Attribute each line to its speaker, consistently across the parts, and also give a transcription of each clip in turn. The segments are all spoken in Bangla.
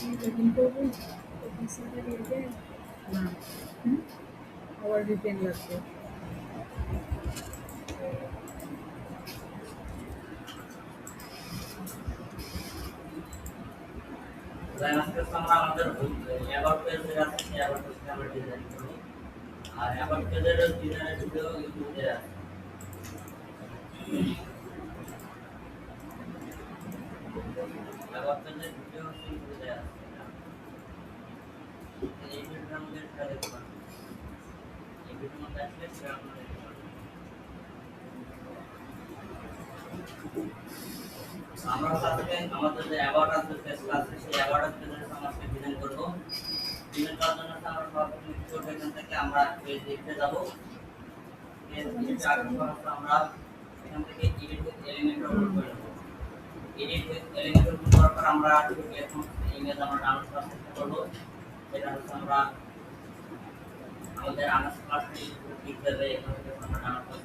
Speaker 1: লগ ইন করবো অফিসারটা দিবে না আবার রিটেন লাগবে
Speaker 2: আজকে আমরা আমাদের অ্যাবাউট পেজের আছে সেই অ্যাবাউট পেজটা আমরা ডিজাইন করব আর অ্যাবাউট পেজের ডিজাইনের ভিডিও ইউটিউবে আছে অ্যাবাউট পেজের ভিডিও ইউটিউবে আছে এই ভিডিওর মধ্যে এটা দেখুন এই ভিডিওর মধ্যে আসলে সেটা আমরা দেখতে পারবো আমরা আজকে আমাদের যে অ্যাবাউট আছে পেজ আছে সেই অ্যাবাউট পেজের আমরা ডিজাইন করব ডিজাইন করার জন্য আমরা সর্বপ্রথম ছোট এখান থেকে আমরা পেজ দেখতে যাব পেজ দেখতে আসার পর আমরা এখান থেকে এডিট উইথ এলিমেন্ট ওপেন করে দেব এডিট উইথ এলিমেন্ট ওপেন করার পর আমরা এখন ইমেজ আমরা ডাউনলোড করার চেষ্টা করব এটা হচ্ছে আমরা আমাদের আনাস ক্লাসে ক্লিক করে এখান থেকে আমরা ডাউনলোড করব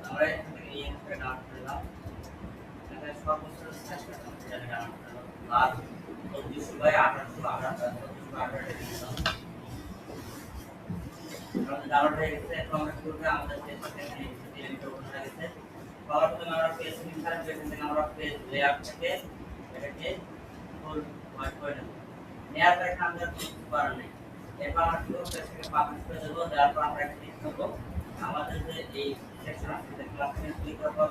Speaker 2: আমরা এখান থেকে এই এন্ট্রি ডাউনলোড করলাম এখানে সর্বোচ্চ সাইজ এটা ডাউনলোড করলাম আর 24/1828 ডাউনলোড হয়ে গেছে এখন আমরা শুরুতে আমাদের পেজটাকে এডিট করতে গেছে পাওয়ার পরে আমরা পেজ ইনসার্ট এখান থেকে আমরা পেজ লেআউট থেকে এটাকে ফুল হোয়াইট করে নেব নেওয়ার পর এখানে আমাদের কিছু করার নেই এরপর আমরা পুরো পেজটাকে পাবলিশ করে দেবো দেওয়ার পর আমরা ক্লিক করব আমাদের যে এই সেকশন আছে ক্লাসে ক্লিক করার পর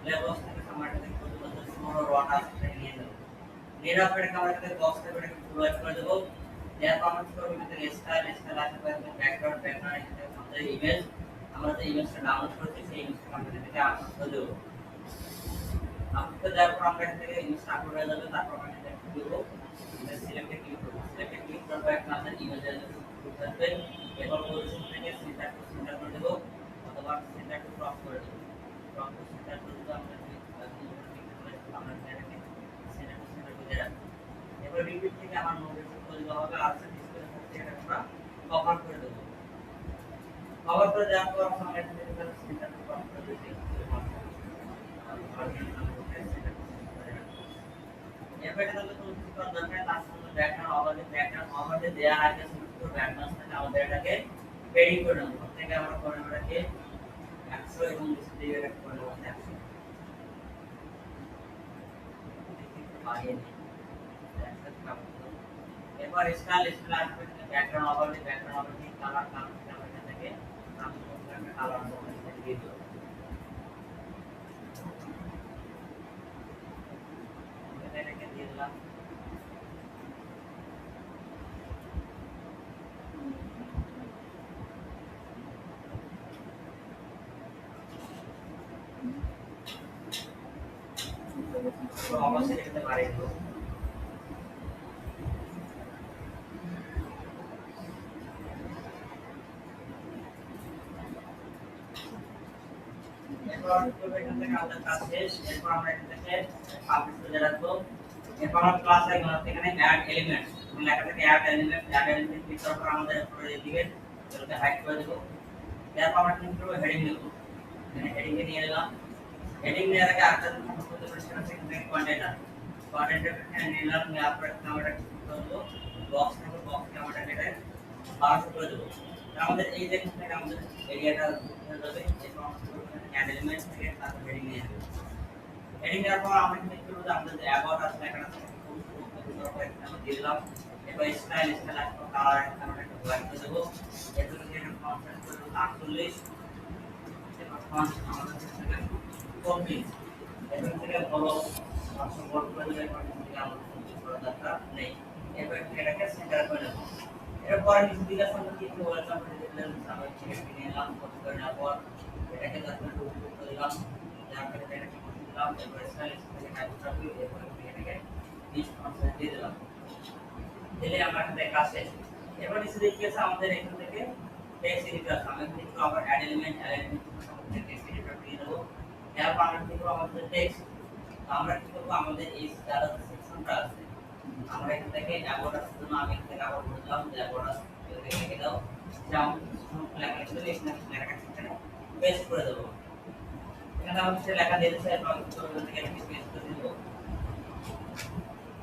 Speaker 2: লেবলস থেকে আমরা এটাকে পর্যন্ত পুরো রটা সেটাকে নিয়ে নেব নেওয়ার পর আমরা এটাকে বক্স থেকে এটাকে ফুল হোয়াইট করে দেবো দেওয়ার পর আমরা কি করব এটাকে স্টাইল আসবে ব্যাকগ্রাউন্ড এখানে আমাদের ইমেজ আমরা যে ইমেজটা ডাউনলোড করেছি সেই ইমেজটা আমরা এটাকে আপলোড করে দেব আপলোড করে দেওয়ার পর আমরা এখান থেকে ইমেজটা আপলোড হয়ে যাবে তারপর আমরা এটাকে দেব এটা সিলেক্টে ক্লিক করব সিলেক্টে ক্লিক করার পর একটা আমাদের ইমেজের থাকবে এবার পজিশন থেকে সেন্টার করে দেব অথবা সেন্টার টু ক্রপ করে দেব ক্রপ টু সেন্টার করে দেব আমরা এটাকে সেন্টার করে রাখব এবার রিপিট থেকে আমার নোটের করে দেওয়া হবে আর ডিসপ্লে থেকে এটা আমরা কভার করে দেব কভার করে দেওয়ার পর আমরা এখান থেকে সেন্টার টু ক্রপ করে দেব এরপর এটা তো কিছু করার দরকার তার সাথে ব্যাকগ্রাউন্ড ওভারলে দেওয়ার আগে শুধু ব্যাকগ্রাউন্ড থেকে আমাদের এটাকে পেডি করে নেব থেকে আমরা করে এটাকে 100 এবং ডিসপ্লে এর করে নেব 100 বাড়িয়ে দিই এরপর স্টাইল আসবে ব্যাকগ্রাউন্ড ওভারলে কালার আমরা থেকে আমরা কালার দিয়ে দেব এটাকে দিয়ে দিলাম তো অবশ্যই এটাতে বাড়িয়ে দেব এরপর এখান থেকে আমাদের কাজ শেষ এরপর আমরা এখান থেকে পাবলিশ করে রাখবো এরপর আমরা ক্লাস আইকন এখানে অ্যাড এলিমেন্ট লেখা থাকে অ্যাড এলিমেন্ট ক্লিক করার পর আমাদের উপরে দিবেন এটাকে হাইড করে দেব এরপর আমরা ক্লিক করব হেডিং নেব এখানে হেডিং এ নিয়ে নিলাম হেডিং নেওয়ার আগে আরেকটা করতে পারি সেটা হচ্ছে কন্টেন্ট কন্টেন্ট এখানে নিলাম, নেওয়ার পরে আমরা কি করব, বক্স নেব, বক্সে আমরা এটা 1200 করে দেব। আমাদের এই যে এখান থেকে আমাদের এরিয়াটা হয়ে যাবে, এবং অ্যাড এলিমেন্ট থেকে তারপর হেডিং নিয়ে আসবে। হেডিং দেওয়ার পর আমরা কি করব, আমাদের যে অ্যাবাউট আছে এখানে আমরা দিয়ে দিলাম। এবার স্টাইল আসবে, কালার আমরা একটা হোয়াইট করে দেব। এরপর এখানে কনফারেন্স করে 48, এরপর ফন্ট আমাদের থেকে কপি, এখান থেকে বড় অপশন বোল্ড করে দিলে এখান থেকে আমাদের কিছু করার দরকার নেই। এরপর এটাকে সেন্টার করে দেব। এরপর নিচে দিকে আমরা কি করব, আমরা দিলাম আমরা এটাকে নিলাম, কপি করে নেওয়ার পর এটাকে তারপর ডুপ্লিকেট করে দিলাম, তারপর এটাকে কপি দিলাম, এরপর স্টাইল থেকে টাইপ করব, এরপর এটাকে লিস্ট কনসেন্ট দিয়ে দিলাম, দিলে আমরা এখানে কাজ শেষ। এরপর নিচে দেখি আছে আমাদের এখান থেকে টেক্সট এডিটর, আমরা কিন্তু আবার অ্যাড এলিমেন্ট থেকে টেক্সট এডিটর দিয়ে দেব। এরপর আমরা কি করব, আমাদের টেক্সট আমরা কি করব, আমাদের এই যারা সেকশনটা আছে আমরা এখান থেকে অ্যাবাউট এর জন্য আমি এখান থেকে আবার বললাম যে অ্যাবাউট এর লিখে দাও, যে আমরা লেখা লিখে এখানে লেখাটা এখানে পেস্ট করে দেব। এখানে আমরা সে লেখা দিয়ে দিয়েছি, এরপর আমি করব থেকে এখানে পেস্ট করে দেব।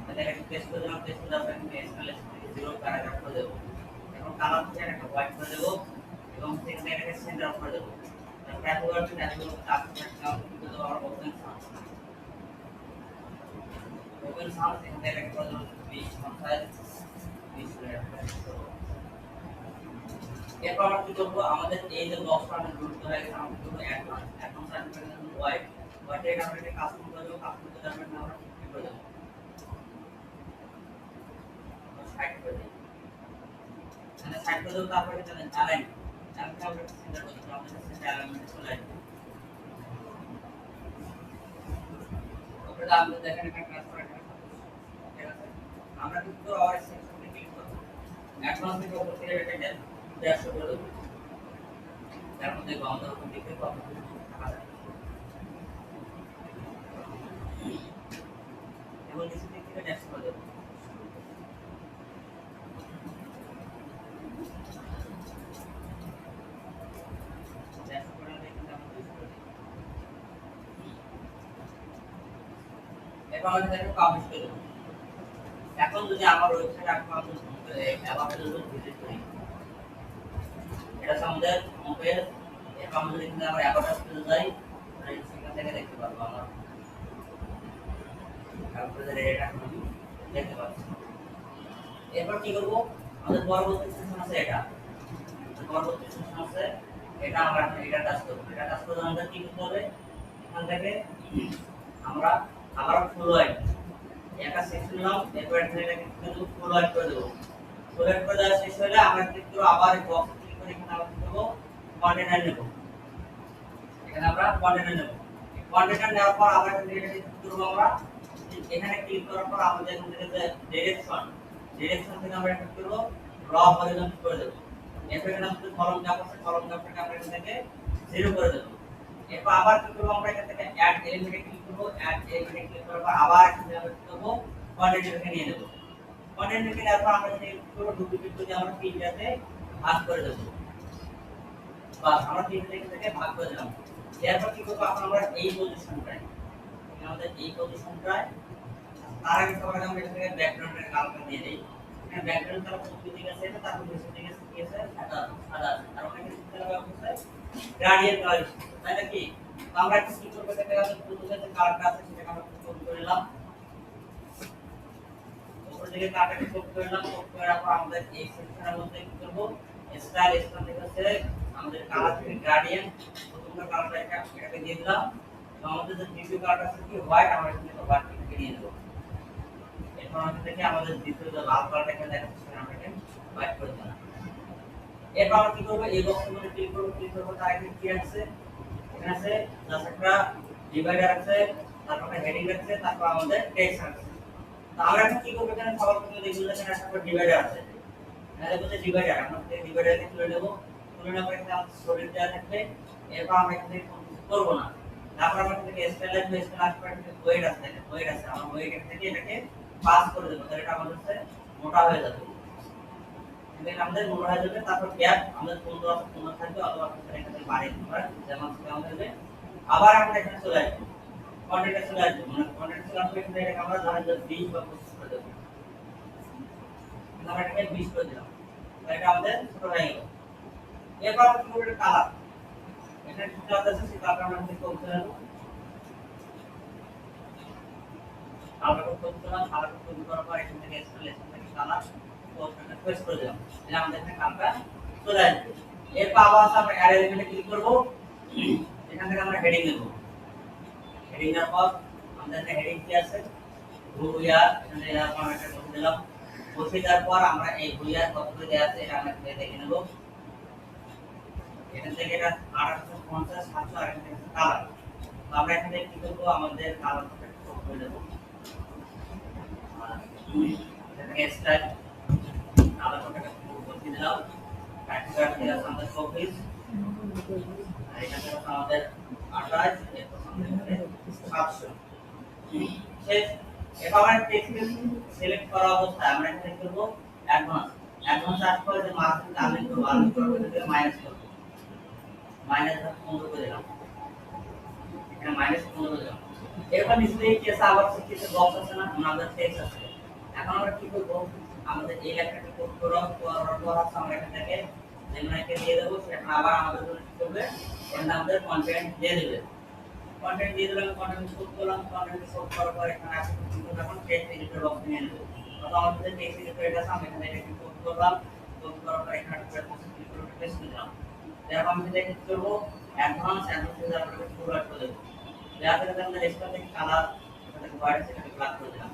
Speaker 2: এটাকে পেস্ট করে দিলাম, পেস্ট করে তারপর এখানে স্টাইল থেকে 0 প্যারাগ্রাফ করে দেব। এখন কালার থেকে একটা হোয়াইট করে দেব, এবং সেখানে এটাকে সেন্টার করে দেব। তারপর এতবার এতগুলো কাজ করলাম, কিন্তু আমরা ওপেন সাউন্ড এখান থেকে একটা করে দেব 20 50 20 এরপর আমরা কি করব, আমাদের এই যে বক্সটা আমরা যুক্ত হয়ে গেছে, আমরা কি করব, এখন সার্টিফিকেট হোয়াইট হোয়াইটে আমরা একটা কাস্টম করে দেব, কাস্টম করে আমরা কি করে দেব, সাইড করে দেব, মানে সাইড করে দেব। তারপরে এখানে অ্যালাইন আমরা সেন্টার করে দেব, আমাদের সেন্টার অ্যালাইনমেন্ট চলে আসবে। ওপরে আমরা দেখেন একটা ট্রান্সফার ঠিক আছে, আমরা কিন্তু আবার সেকশনে ক্লিক করব, অ্যাডভান্স থেকে উপর থেকে এটাকে 150 করে দেব। তার মধ্যে আমাদের উপর দিকে কত টাকা আছে, এবং নিচে দিক থেকে 150 করে দেব। এরপর আমরা এটাকে পাবলিশ করে দেব। এখন যদি আমার ওয়েবসাইটে আপনারা অ্যাবাউট এর ভিজিট করি, এটা আমাদের হোম পেজ। এরপর আমরা যদি এখানে আবার অ্যাবাউট পেজে যাই, সেখান থেকে দেখতে পারবো আমরা তারপরে এটা দেখতে পাচ্ছি। এরপর কি করব, আমাদের পরবর্তী সেকশন আছে, এটা পরবর্তী সেকশন আছে, এটা আমরা এটা টাচ করব। এটা টাচ করলে আমাদের কি করতে হবে, এখান থেকে আমরা আবার ফুল হোয়াইট একটা সেকশন নিলাম, এরপর এটাকে কিন্তু ফুল হোয়াইট করে দেব। ফুল হোয়াইট করে দেওয়া শেষ হলে আমরা কি করব, আবার বক্স ক্লিক করে এখানে আমরা কি করব, কন্টেনার নেব। এখানে আমরা কন্টেনার নেব। কন্টেনার নেওয়ার পর আবার এখানে কি করব, আমরা এখানে ক্লিক করার পর আমাদের এখান থেকে যে ডিরেকশন থেকে আমরা কি করব, র হরিজন্টাল করে দেব। এরপর এখানে আমাদের কলম গ্যাপ আছে, কলম গ্যাপটাকে আমরা এখান থেকে 0 করে দেব। এরপর আবার কি করব, আমরা এখান থেকে অ্যাড এলিমেন্টে ক্লিক করব, অ্যাড এলিমেন্টে ক্লিক করার পর আবার এখান থেকে আমরা কি করব, কন্টেন্টটাকে নিয়ে নেব। কন্টেন্টটাকে নেওয়ার পর আমরা এখানে কি করব, ডুপ্লিকেট করে আমরা তিনটাতে ভাগ করে দেব। বাস আমরা তিনটা থেকে ভাগ করে দিলাম। এরপর কি করব, এখন আমরা এই পজিশনটায় আমাদের এই পজিশনটায় তার আগে সবার আমরা এখান থেকে ব্যাকগ্রাউন্ডের কালারটা দিয়ে দেই। এখানে ব্যাকগ্রাউন্ড কালার প্রথমে দিকে আছে, এটা তারপর নিচে দিকে আছে, কি আছে, সাদা সাদা। আর ওখানে কি কালার আছে, গ্রেডিয়েন্ট কালার, তাই নাকি? তো আমরা কি করব, এটাকে আমরা প্রথমে যে কালারটা আছে সেটাকে আমরা কপি করে নিলাম, উপর দিকে কালারটাকে কপি করে নিলাম। কপি করার পর আমাদের এই সেকশনের মধ্যে কি করব, স্টাইল স্টাইল থেকে আছে আমাদের কালার থেকে গ্রেডিয়েন্ট প্রথমটা কালারটা এটাকে দিয়ে দিলাম। তো আমাদের যে দ্বিতীয় কালারটা আছে কি হোয়াইট, আমরা এখানে হোয়াইট থেকে নিয়ে নেব। এরপর আমাদের থেকে আমাদের দ্বিতীয় যে লাল কালারটা এখানে দেখাচ্ছে সেটা আমরা এখানে হোয়াইট করে দিলাম। এরপর আমরা কি করব, এই বক্সের মধ্যে ক্লিক করব, তার আগে কি আছে, এখানে আছে জাস্ট একটা ডিভাইডার আছে, তারপর একটা হেডিং আছে, তারপর আমাদের টেক্সট আছে। তো আমরা এখন কি করব, এখানে সবার প্রথমে দেখব এখানে একটা ডিভাইডার আছে, এখানে দেখব যে ডিভাইডার, আমরা এই ডিভাইডারকে তুলে নেব। তুলে নেওয়ার পর এখানে আমাদের সলিড দেওয়া থাকবে। এরপর আমরা এখানে করব না, তারপর আমরা এখান থেকে স্টাইল আসবে, স্টাইল আসবে এখানে ওয়েট আছে, ওয়েট আছে, আমরা ওয়েট থেকে এটাকে পাস করে দেব, তাহলে এটা আমাদের কাছে মোটা হয়ে যাবে। এখানে আমাদের মোটা হয়ে যাবে। তারপর গ্যাপ আমাদের 15 আছে, 15 থাকবে, অথবা এখানে বাড়িয়ে দিতে পারেন, যেমন সেটা আমাদের হবে। আবার আমরা এখানে চলে আসব, কন্টেন্টে চলে আসবে মানে কন্টেন্টে চলে আসবে এখানে এটাকে আমরা ধরেন যে 20 বা 25 করে দেব আমরা এটাকে 20 করে দিলাম তাহলে এটা আমাদের ছোট হয়ে গেল এরপর আমরা কি করব এটা কালার এটা কি কালার আছে সেই কালার আমরা এখানে করতে যাব আমরা করতে না কালার তৈরি করার পর এখান থেকে ইনস্টলেশন থেকে কালার কোডটা পেস্ট করে দিলাম তাহলে আমাদের এখানে কালারটা চলে আসবে এরপর আবার আমরা অ্যাড এলিমেন্টে ক্লিক করব এখান থেকে আমরা হেডিং দেব হেডিং এর পর আমাদের হেডিং কি আছে ভুইয়া এখানে আমরা একটা বসে দিলাম বসে দেওয়ার পর আমরা এই ভুইয়া কতগুলো দেওয়া আছে এটা আমরা দেখে নেব এখান থেকে এটা 850 700 আর এখান থেকে কালার তো আমরা এখানে কি করব আমাদের কালারটা একটু করে দেব এখানে স্টাইল কালারটা একটু বসে দিলাম ব্যাকগ্রাউন্ড দিয়ে আমাদের কপিস আর এখান থেকে আমাদের 28 এরপর আমাদের 700 শেষ এবার আমরা টেক্সট সিলেক্ট করা অবস্থায় আমরা এখানে করব অ্যাডভান্স আজ করে যে মার্জিন আনলিক করব আনলিক করব থেকে মাইনাস করব মাইনাস 15 করে দিলাম এখানে মাইনাস 15 করে দিলাম এরপর নিচে কেসে আবার কিছু বক্স আছে না আমাদের টেক্সট আছে এখন আমরা কি করব আমাদের এই লেখাটাকে কোড করার পর আমরা এখান থেকে যেমনকে দিয়ে দেব সেটা আবার আমাদের জন্য কি করবে এখানে আমাদের কন্টেন্ট দিয়ে দেবে কন্টেন্ট দিয়ে দিলাম কন্টেন্ট কোড করলাম কন্টেন্ট কোড করার পর এখানে আসলে কিন্তু এখন টেক্সট এডিটর বক্স নিয়ে নেব তো আমাদের টেক্সট এডিটর এটা আছে আমরা এখানে এটা কোড করলাম কোড করার পর এখানে পেস্ট দিলাম এরপর আমি যেটা কি করব অ্যাডভান্স দিয়ে আমরা ফরওয়ার্ড করে দেব যাতে করে আমরা এক্সট্রা থেকে কালার এটাকে হোয়াইট থেকে ব্ল্যাক করে দিলাম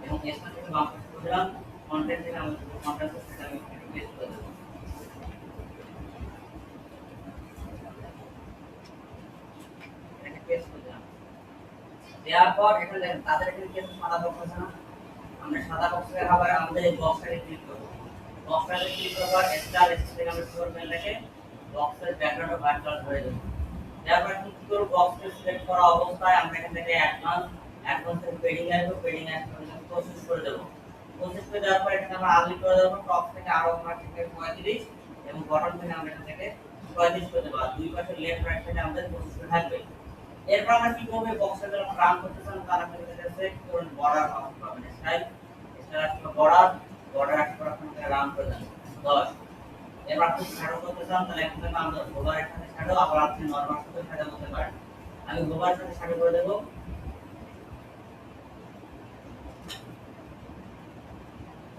Speaker 2: এবং এক্সট্রা থেকে বাম করে দিলাম কন্টেন্ট থেকে আমরা কন্টেন্ট সেটা আমি এখানে পেস্ট করে দেব এটাকে পেস্ট করে দিলাম দেওয়ার পর এখানে দেখেন তাদের এখানে কি সাদা বক্স আছে না আমরা সাদা বক্সে আবার আমাদের এই বক্সটাকে ক্লিক করব বক্সটাকে ক্লিক করার পর স্টার থেকে আমরা ফোর মেলটাকে বক্সের ব্যাকগ্রাউন্ডে হোয়াইট কালার ধরে দেব তারপর কি করব বক্সকে সিলেক্ট করা অবস্থায় আমরা এখান থেকে অ্যাডভান্স থেকে পেডিং আসবো পেডিং আসলে প্রসেস করে দেব প্রসেস করে দেওয়ার পর এখানে আমরা আনলিক করে দেব টপ থেকে আরো আমরা থেকে 35 এবং বটম থেকে আমরা এখান থেকে 35 করে দেব আর দুই পাশে লেফট রাইট থেকে আমাদের প্রসেস থাকবে এরপর আমরা কি করব বক্সটা যখন রান করতে চান তার আগে এখানে সেট করুন বর্ডার অপশন পাবেন স্টাইল আসলে বর্ডার আসলে আপনাকে রান করে দেন 10 এবার আপনি শ্যাডো করতে চান তাহলে এখানে আমরা ওভার এখানে শ্যাডো আবার আপনি নরমাল সাথে শ্যাডো করতে পারেন আমি ওভার সাথে শ্যাডো করে দেব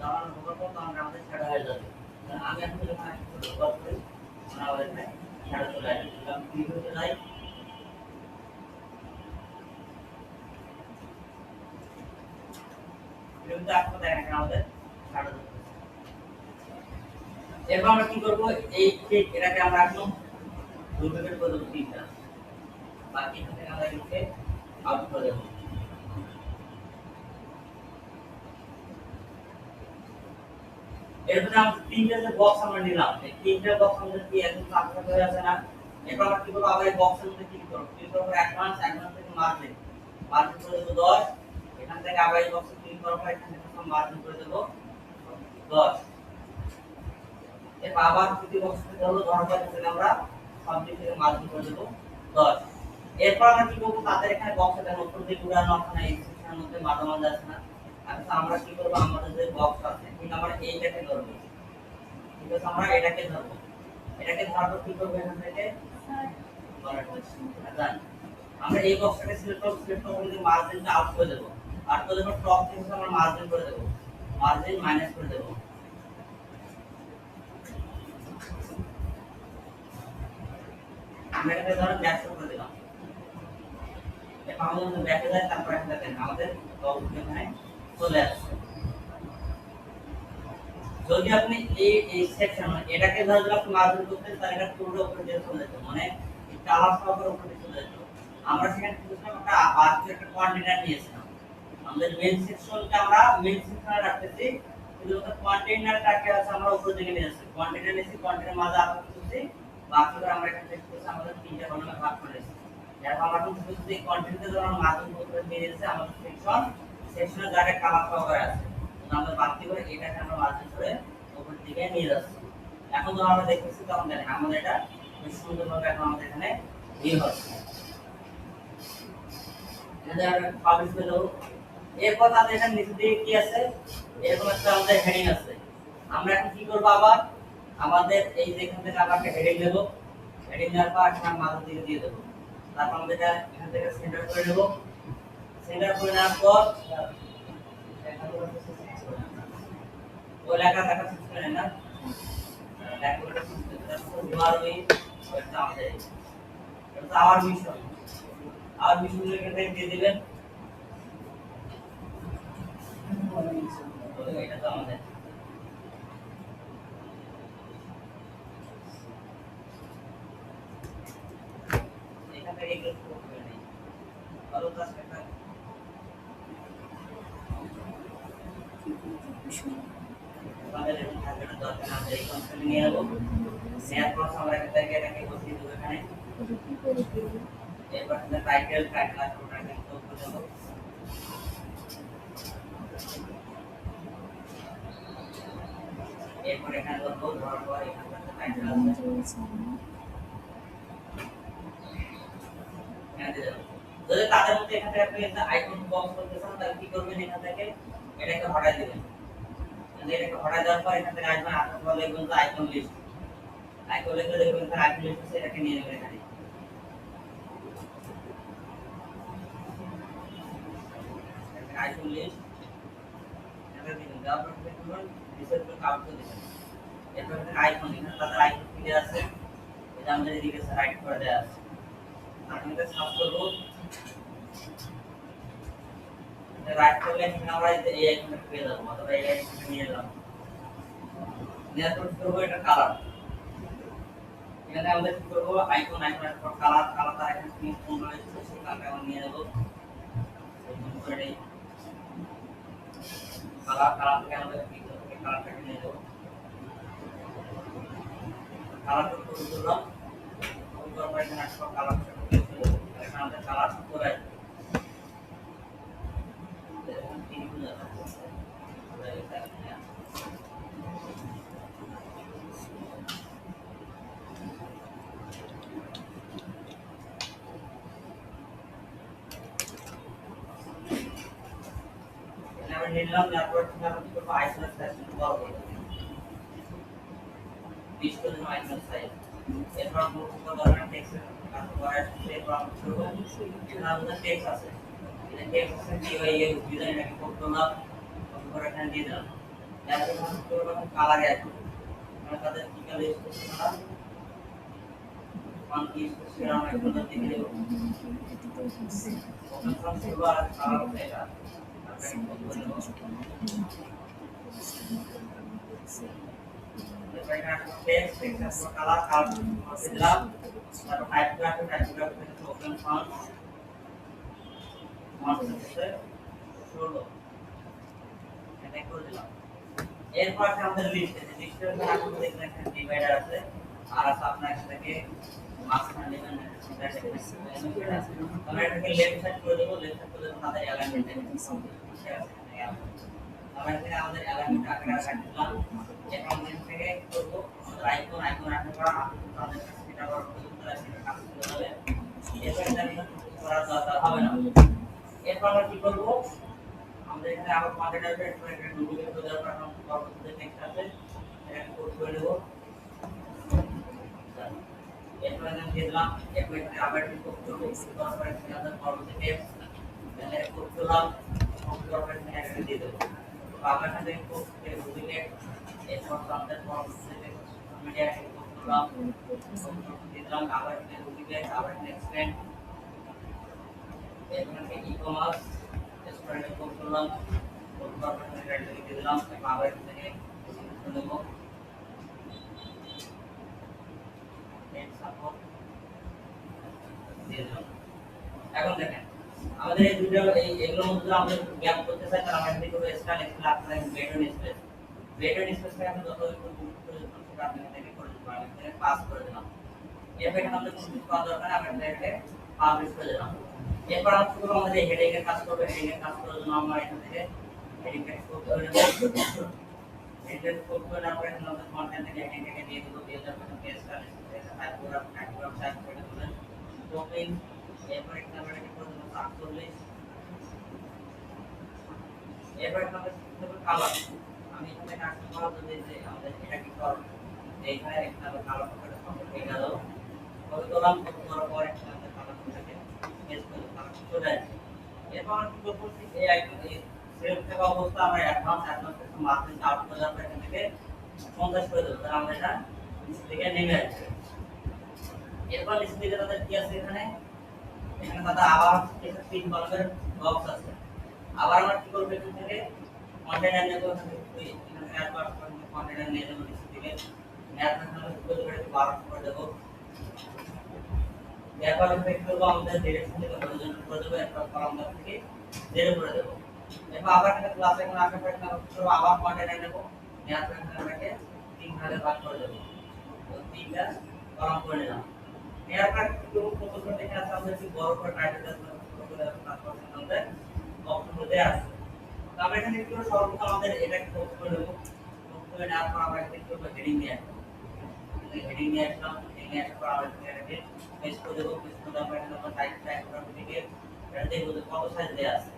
Speaker 2: যখন ওভার করব তখন আমাদের শ্যাডো হয়ে যাবে আমি এখন যখন ওভার করি আমরা এখানে শ্যাডো চলে আসবে আমি প্রিভিউতে যাই প্রিভিউতে আসলে দেখেন আমাদের শ্যাডো এরপর আমরা কি করব এই ঠিক এটাকে আমরা এখন ডুপ্লিকেট করে দেব তিনটা বাকি থেকে আমরা এটাকে আউট করে দেব এরপর আমরা তিনটা যে বক্স আমরা নিলাম এই তিনটা বক্স আমাদের কি একদম সাবস্ক্রাইব হয়ে আছে না এরপর আমরা কি করব আবার এই বক্সের মধ্যে ক্লিক করব ক্লিক করার পর অ্যাডভান্স থেকে মার্জিন করে দেব 10 এখান থেকে আবার এই বক্সে ক্লিক করার পর এখান থেকে মার্জিন করে দেব 10 এরপর আবার তৃতীয় বক্সে ধরো ধরবার থেকে আমরা সব দিক থেকে মার্জিন করে দেব 10 এরপর আমরা কি করব তাদের এখানে বক্সে দেখো উপর দিকে ঘোরানো অপশন এই সেকশনের মধ্যে মাঝামাঝি আছে না আচ্ছা আমরা কি করব আমাদের যে বক্স আছে ঠিক আমরা এইটাকে ধরব ঠিক আছে আমরা এটাকে ধরব এটাকে ধরার পর কি করব এখান থেকে আমরা এই বক্সটাকে সিলেক্ট করে মার্জিনটা আউট করে দেব আর করে দেব টপ থেকে আমরা মার্জিন করে দেব মার্জিন মাইনাস করে দেব আমরা এখানে ধরো 100 করে দিলাম এরপর আমরা যখন ব্যাকে যাই তারপর এখানে দেখেন আমাদের বক্স এখানে চলে আসছে যদি আপনি এই সেকশন এটাকে ধরে আপনি মার্জিন করতেন তাহলে এটা পুরো উপরে দিয়ে চলে যেত মানে এই কালার সবার উপরে চলে যেত আমরা সেখানে কি করলাম একটা বাকি একটা কন্টেইনার নিয়েছিলাম আমাদের মেইন সেকশনটা আমরা মেইন সেকশনে রাখতেছি কিন্তু ওটা কন্টেইনারটাকে আছে আমরা উপরে দিকে নিয়ে আসছি কন্টেইনার নিয়েছি কন্টেইনার মাঝে আবার করতেছি বাকিটা আমরা এখানে চেক করছি আমাদের তিনটা কলামে ভাগ করেছি এরপর আমরা যদি কন্টেইনারটা যখন মার্জিন উপরে দিয়ে দিয়েছি আমাদের সেকশনের জায়গায় কালার কভার আছে আমরা বাকি করে এটাকে আমরা মার্জিন করে উপরের দিকে নিয়ে যাচ্ছি এখন যখন আমরা দেখতেছি তখন দেখেন আমাদের এটা বেশ সুন্দরভাবে এখন আমাদের এখানে ভিউ হচ্ছে এখানে পাবলিশ করে দেবো। এরপর তাদের এখানে নিচে দিকে কি আছে, এরকম একটা আমাদের হেডিং আছে। আমরা এখন কি করবো, আবার আমাদের এই যে এখান থেকে আবার একটা হেডিং দেবো। হেডিং দেওয়ার পর এখানে মাঝের দিকে দিয়ে দেবো। তারপর আমাদের এটা এখান থেকে সেন্টার করে নেবো। সেন্টার করে নেওয়ার পর ওই লেখা দেখা শেষ করে না, লেখাগুলো শেষ করে দেওয়ার পর দুবার ওই ওইটা আমাদের এটা আবার মিশন, আবার মিশন এখান থেকে দিয়ে দিবেন। এটা তো আমাদের এখান থেকে এগুলো করতে নেই ভালো কাজ একটা আমাদের এখানে থাকবে না, দরকার আমাদের এই কনসেপ্ট নিয়ে নেব। নেওয়ার পর আমরা এখান থেকে এটাকে বসিয়ে দেবো এখানে। এরপর এখানে টাইটেল আসবে, টাইটেল করে দেবো। এরপর এখানে ধরবো, ধরার পর এখানে টাইটেল আসবে, এখানে দিয়ে দেবো। যদি তাদের মধ্যে এখান থেকে আপনি একটা আইকন বক্স করতে চান তাহলে কি করবেন, এখান থেকে এটাকে হটাই দিবেন। এটাকে হটাই দেওয়ার পর এখান থেকে আসবেন, আসার পর লিখবেন যে আইকন লিস্ট। আইকন লিখে দেখবেন যে আইকন লিস্ট আছে, এটাকে নিয়ে নেবেন এখানে। আইকন লিস্ট এটা দিবেন, দেওয়ার পর কি করবেন, ডিসেবল কাউন্ট করে দিবেন। এরপর এখানে আইকন, এখানে তাদের আইকন ক্লিয়ার আছে, এটা আমাদের এদিকে রাইট করে দেওয়া আছে। আমি এটা সার্চ করব, রাইট করলে এখানে আমরা এই আইকনটা পেয়ে যাবো, অথবা এই আইকনটা নিয়ে এলাম। নেওয়ার পর কি করবো, এটা কালার। এখানে আমরা কি করবো, আইকন আইকনের পর কালার, কালারটা এখানে কি কোন রয়েছে সেই কালারটা আমরা নিয়ে নেব। করে কালার, কালার থেকে আমরা কি করব, কালারটাকে নিয়ে নেব। কালারটা করে দিলাম, তারপর এখানে একটা কালারটা করে দেব। এখানে আমাদের কালার করে আমরা নিলাম। তারপর আমরা কি করব, আইসোলেট সাইজ বড় করব, 20 করে দিলাম আইসোলেট সাইজ। এরপর আমরা উপর ধরনের টেক্সট কাজ করার এরপর আমরা করব, এখানে আমাদের টেক্সট আছে, এটা টেক্সট আছে কি এই ডিজাইনটাকে করলাম, তারপর এখানে দিয়ে দিলাম। তারপর আমরা করব কালারে আছে, আমরা তাদের কি কালার ইউজ করতে আমরা ফান্ট ইউজ করতে আমরা এখন দিয়ে দেব। ওপেন ফ্রম সিলভার কালার এটা কালার কালার দিলাম। তারপর টাইপোগ্রাফি থেকে ওপেন ফন্ট হচ্ছে 16 এটা করে দিলাম। এরপর আমাদের লিস্ট আছে, লিস্টের মধ্যে আপনারা দেখেন এখানে ডিভাইডার আছে, আর আছে আপনার এখান থেকে মাঝখানে নেবেন, আমরা এটাকে লেফট সাইড করে দেব। লেফট সাইড করে আমাদের অ্যালাইনমেন্ট আমরা এখানে আমাদের অ্যালাইনমেন্ট আকারে রাখলাম। এখন আমরা থেকে করব আইকন, আইকন রাখার পর আমাদের সেটা আবার পর্যন্ত সেটা কাজ করতে হবে। এরপর এটা করার দরকার হবে না। এরপর আমরা কি করব, আমাদের এখানে আবার কন্টেন্ট আসবে, এরপর একটা ডুপ্লিকেট করে দেওয়ার পর আমরা পরবর্তীতে টেক্সট আছে এটাকে কোড করে দেব। এরপর আমরা দিয়ে দিলাম। এরপর এখানে আবার একটু কোড করব, তারপর এখানে আমরা পরবর্তী টেক্সট এখানে কোড করলাম, তারপর এখানে একটা দিয়ে দেব। তো আমরা এখানে কোড করে ডুপ্লিকেট, এরপর আমাদের পরবর্তীতে মিডিয়া কোড করলাম, দিয়ে দিলাম। আবার এখানে ডুপ্লিকেট, আবার এখানে এক্সটেন্ড, এখানে ই-কমার্স স্টুডেন্ট কোড করলাম, কোড করার পর এখানে রাইট দিয়ে দিলাম। এখন আবার এখান থেকে নেব নেট সাপোর্ট দিয়ে দিলাম। এখন দেখেন আমাদের এই দুটো এগুলোর মধ্যে আমাদের গ্যাপ করতে চাই, তাহলে আমরা এখানে করব স্টাইল এখানে আপনারা বেটন স্পেস, বেটন স্পেসটা আমরা যত গুরুত্ব করে দিলাম সেটা আপনি এখানে করে দিতে পারবেন। এখানে পাস করে দিলাম। এরপর এখানে আমাদের কোনো কিছু করা দরকার আমরা এখানে পাবলিশ করে দিলাম। এরপর আমরা শুধু আমাদের হেডিং এর কাজ করব। হেডিং এর কাজ করার জন্য আমরা এখান থেকে হেডিং টেক্সট কোড করে নেব। হেডিং কোড করে নেওয়ার পর এখানে আমাদের কন্টেন্ট থেকে হেডিং থেকে দিয়ে দেব। দিয়ে দেওয়ার পর স্টাইল টাইপোগ্রাফি করে দেবেন। টপিক, এরপর এখানে আমরা কি করব, 48 এরপর আমাদের শিখতে হবে কালার। আমি এখানে কাজটা করার জন্য যে আমাদের এটা কি করব, এইখানে একটা কালার করে সম্পর্কে গেল কত করলাম, কত করার পর একটা কালার করে পেজ করে কালার চলে আসবে। এরপর আমরা কি করব, এই আইকন এই সেভ থাকা অবস্থা আমরা অ্যাডভান্স একটু মার্জিন আউট করে দেওয়ার পর এখান থেকে 50 করে দেবো, তাহলে আমরা এটা নিচ থেকে নেমে আসবে। এরপর নিচ থেকে তাদের কি আছে এখানে, এখানে তাদের আবার একটা 3 কলামের বক্স আছে। আবার আমরা কি করব, এখান থেকে কন্টেনার নেব, এখানে অ্যাড করার পর কন্টেনার নিয়ে নেব নিচ থেকে অ্যাড করার পর করে 12 করে দেব। এরপর আমরা কি করব, আমাদের ডিরেকশন থেকে হরিজন্টাল করে দেব, এরপর কলাম থেকে 0 করে দেব। এরপর আবার একটা ক্লাস এখন আসার পর আমরা কি করব, আবার কন্টেনার নেব, নেওয়ার পর এখানে 3 ভাগে ভাগ করে দেব, তো 3টা কলাম করে নিলাম। এরপর কি করব, প্রথমে দেখে আছে আমরা কি বড় করে টাইটেল করে তারপর আমাদের অপশন মধ্যে আছে। তো আমরা এখানে কি করব, সর্বপ্রথম আমাদের এটা ক্লোজ করে দেব, ক্লোজ করে নেওয়ার পর আমরা কি করব, হেডিং নিয়ে আসব। হেডিং নিয়ে আসলাম, হেডিং নিয়ে আসার পর আমরা এটাকে পেস্ট করে দেব, পেস্ট করে দেওয়ার পর এখানে আমরা টাইপ করার থেকে এটা দেখব যে কত সাইজ দেয়া আছে।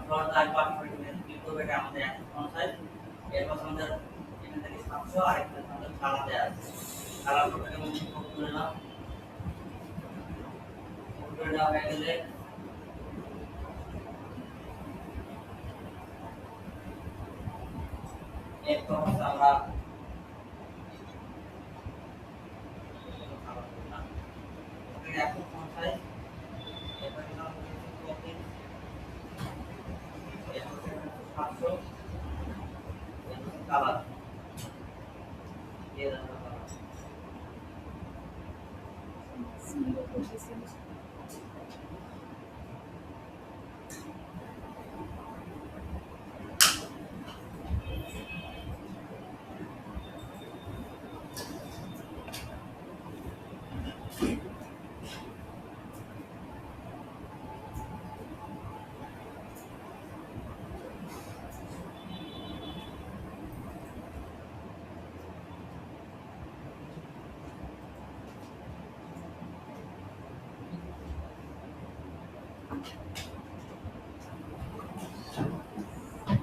Speaker 2: ফ্রন্ট আর ব্যাক করে ক্লিক করব, এটা আমাদের 100 সাইজ। এরপর আমাদের এখান থেকে 700 আর এখানে আমাদের কালার দেয়া আছে। কালার করতে আমি ক্লিক করে নাও, করে দেওয়া হয়ে গেলে এরপর আমরা এখন সাইজ এরপর আমরা কপি এরপর 700 কালার দিয়ে দেব।
Speaker 1: সিম্বল করতেছি।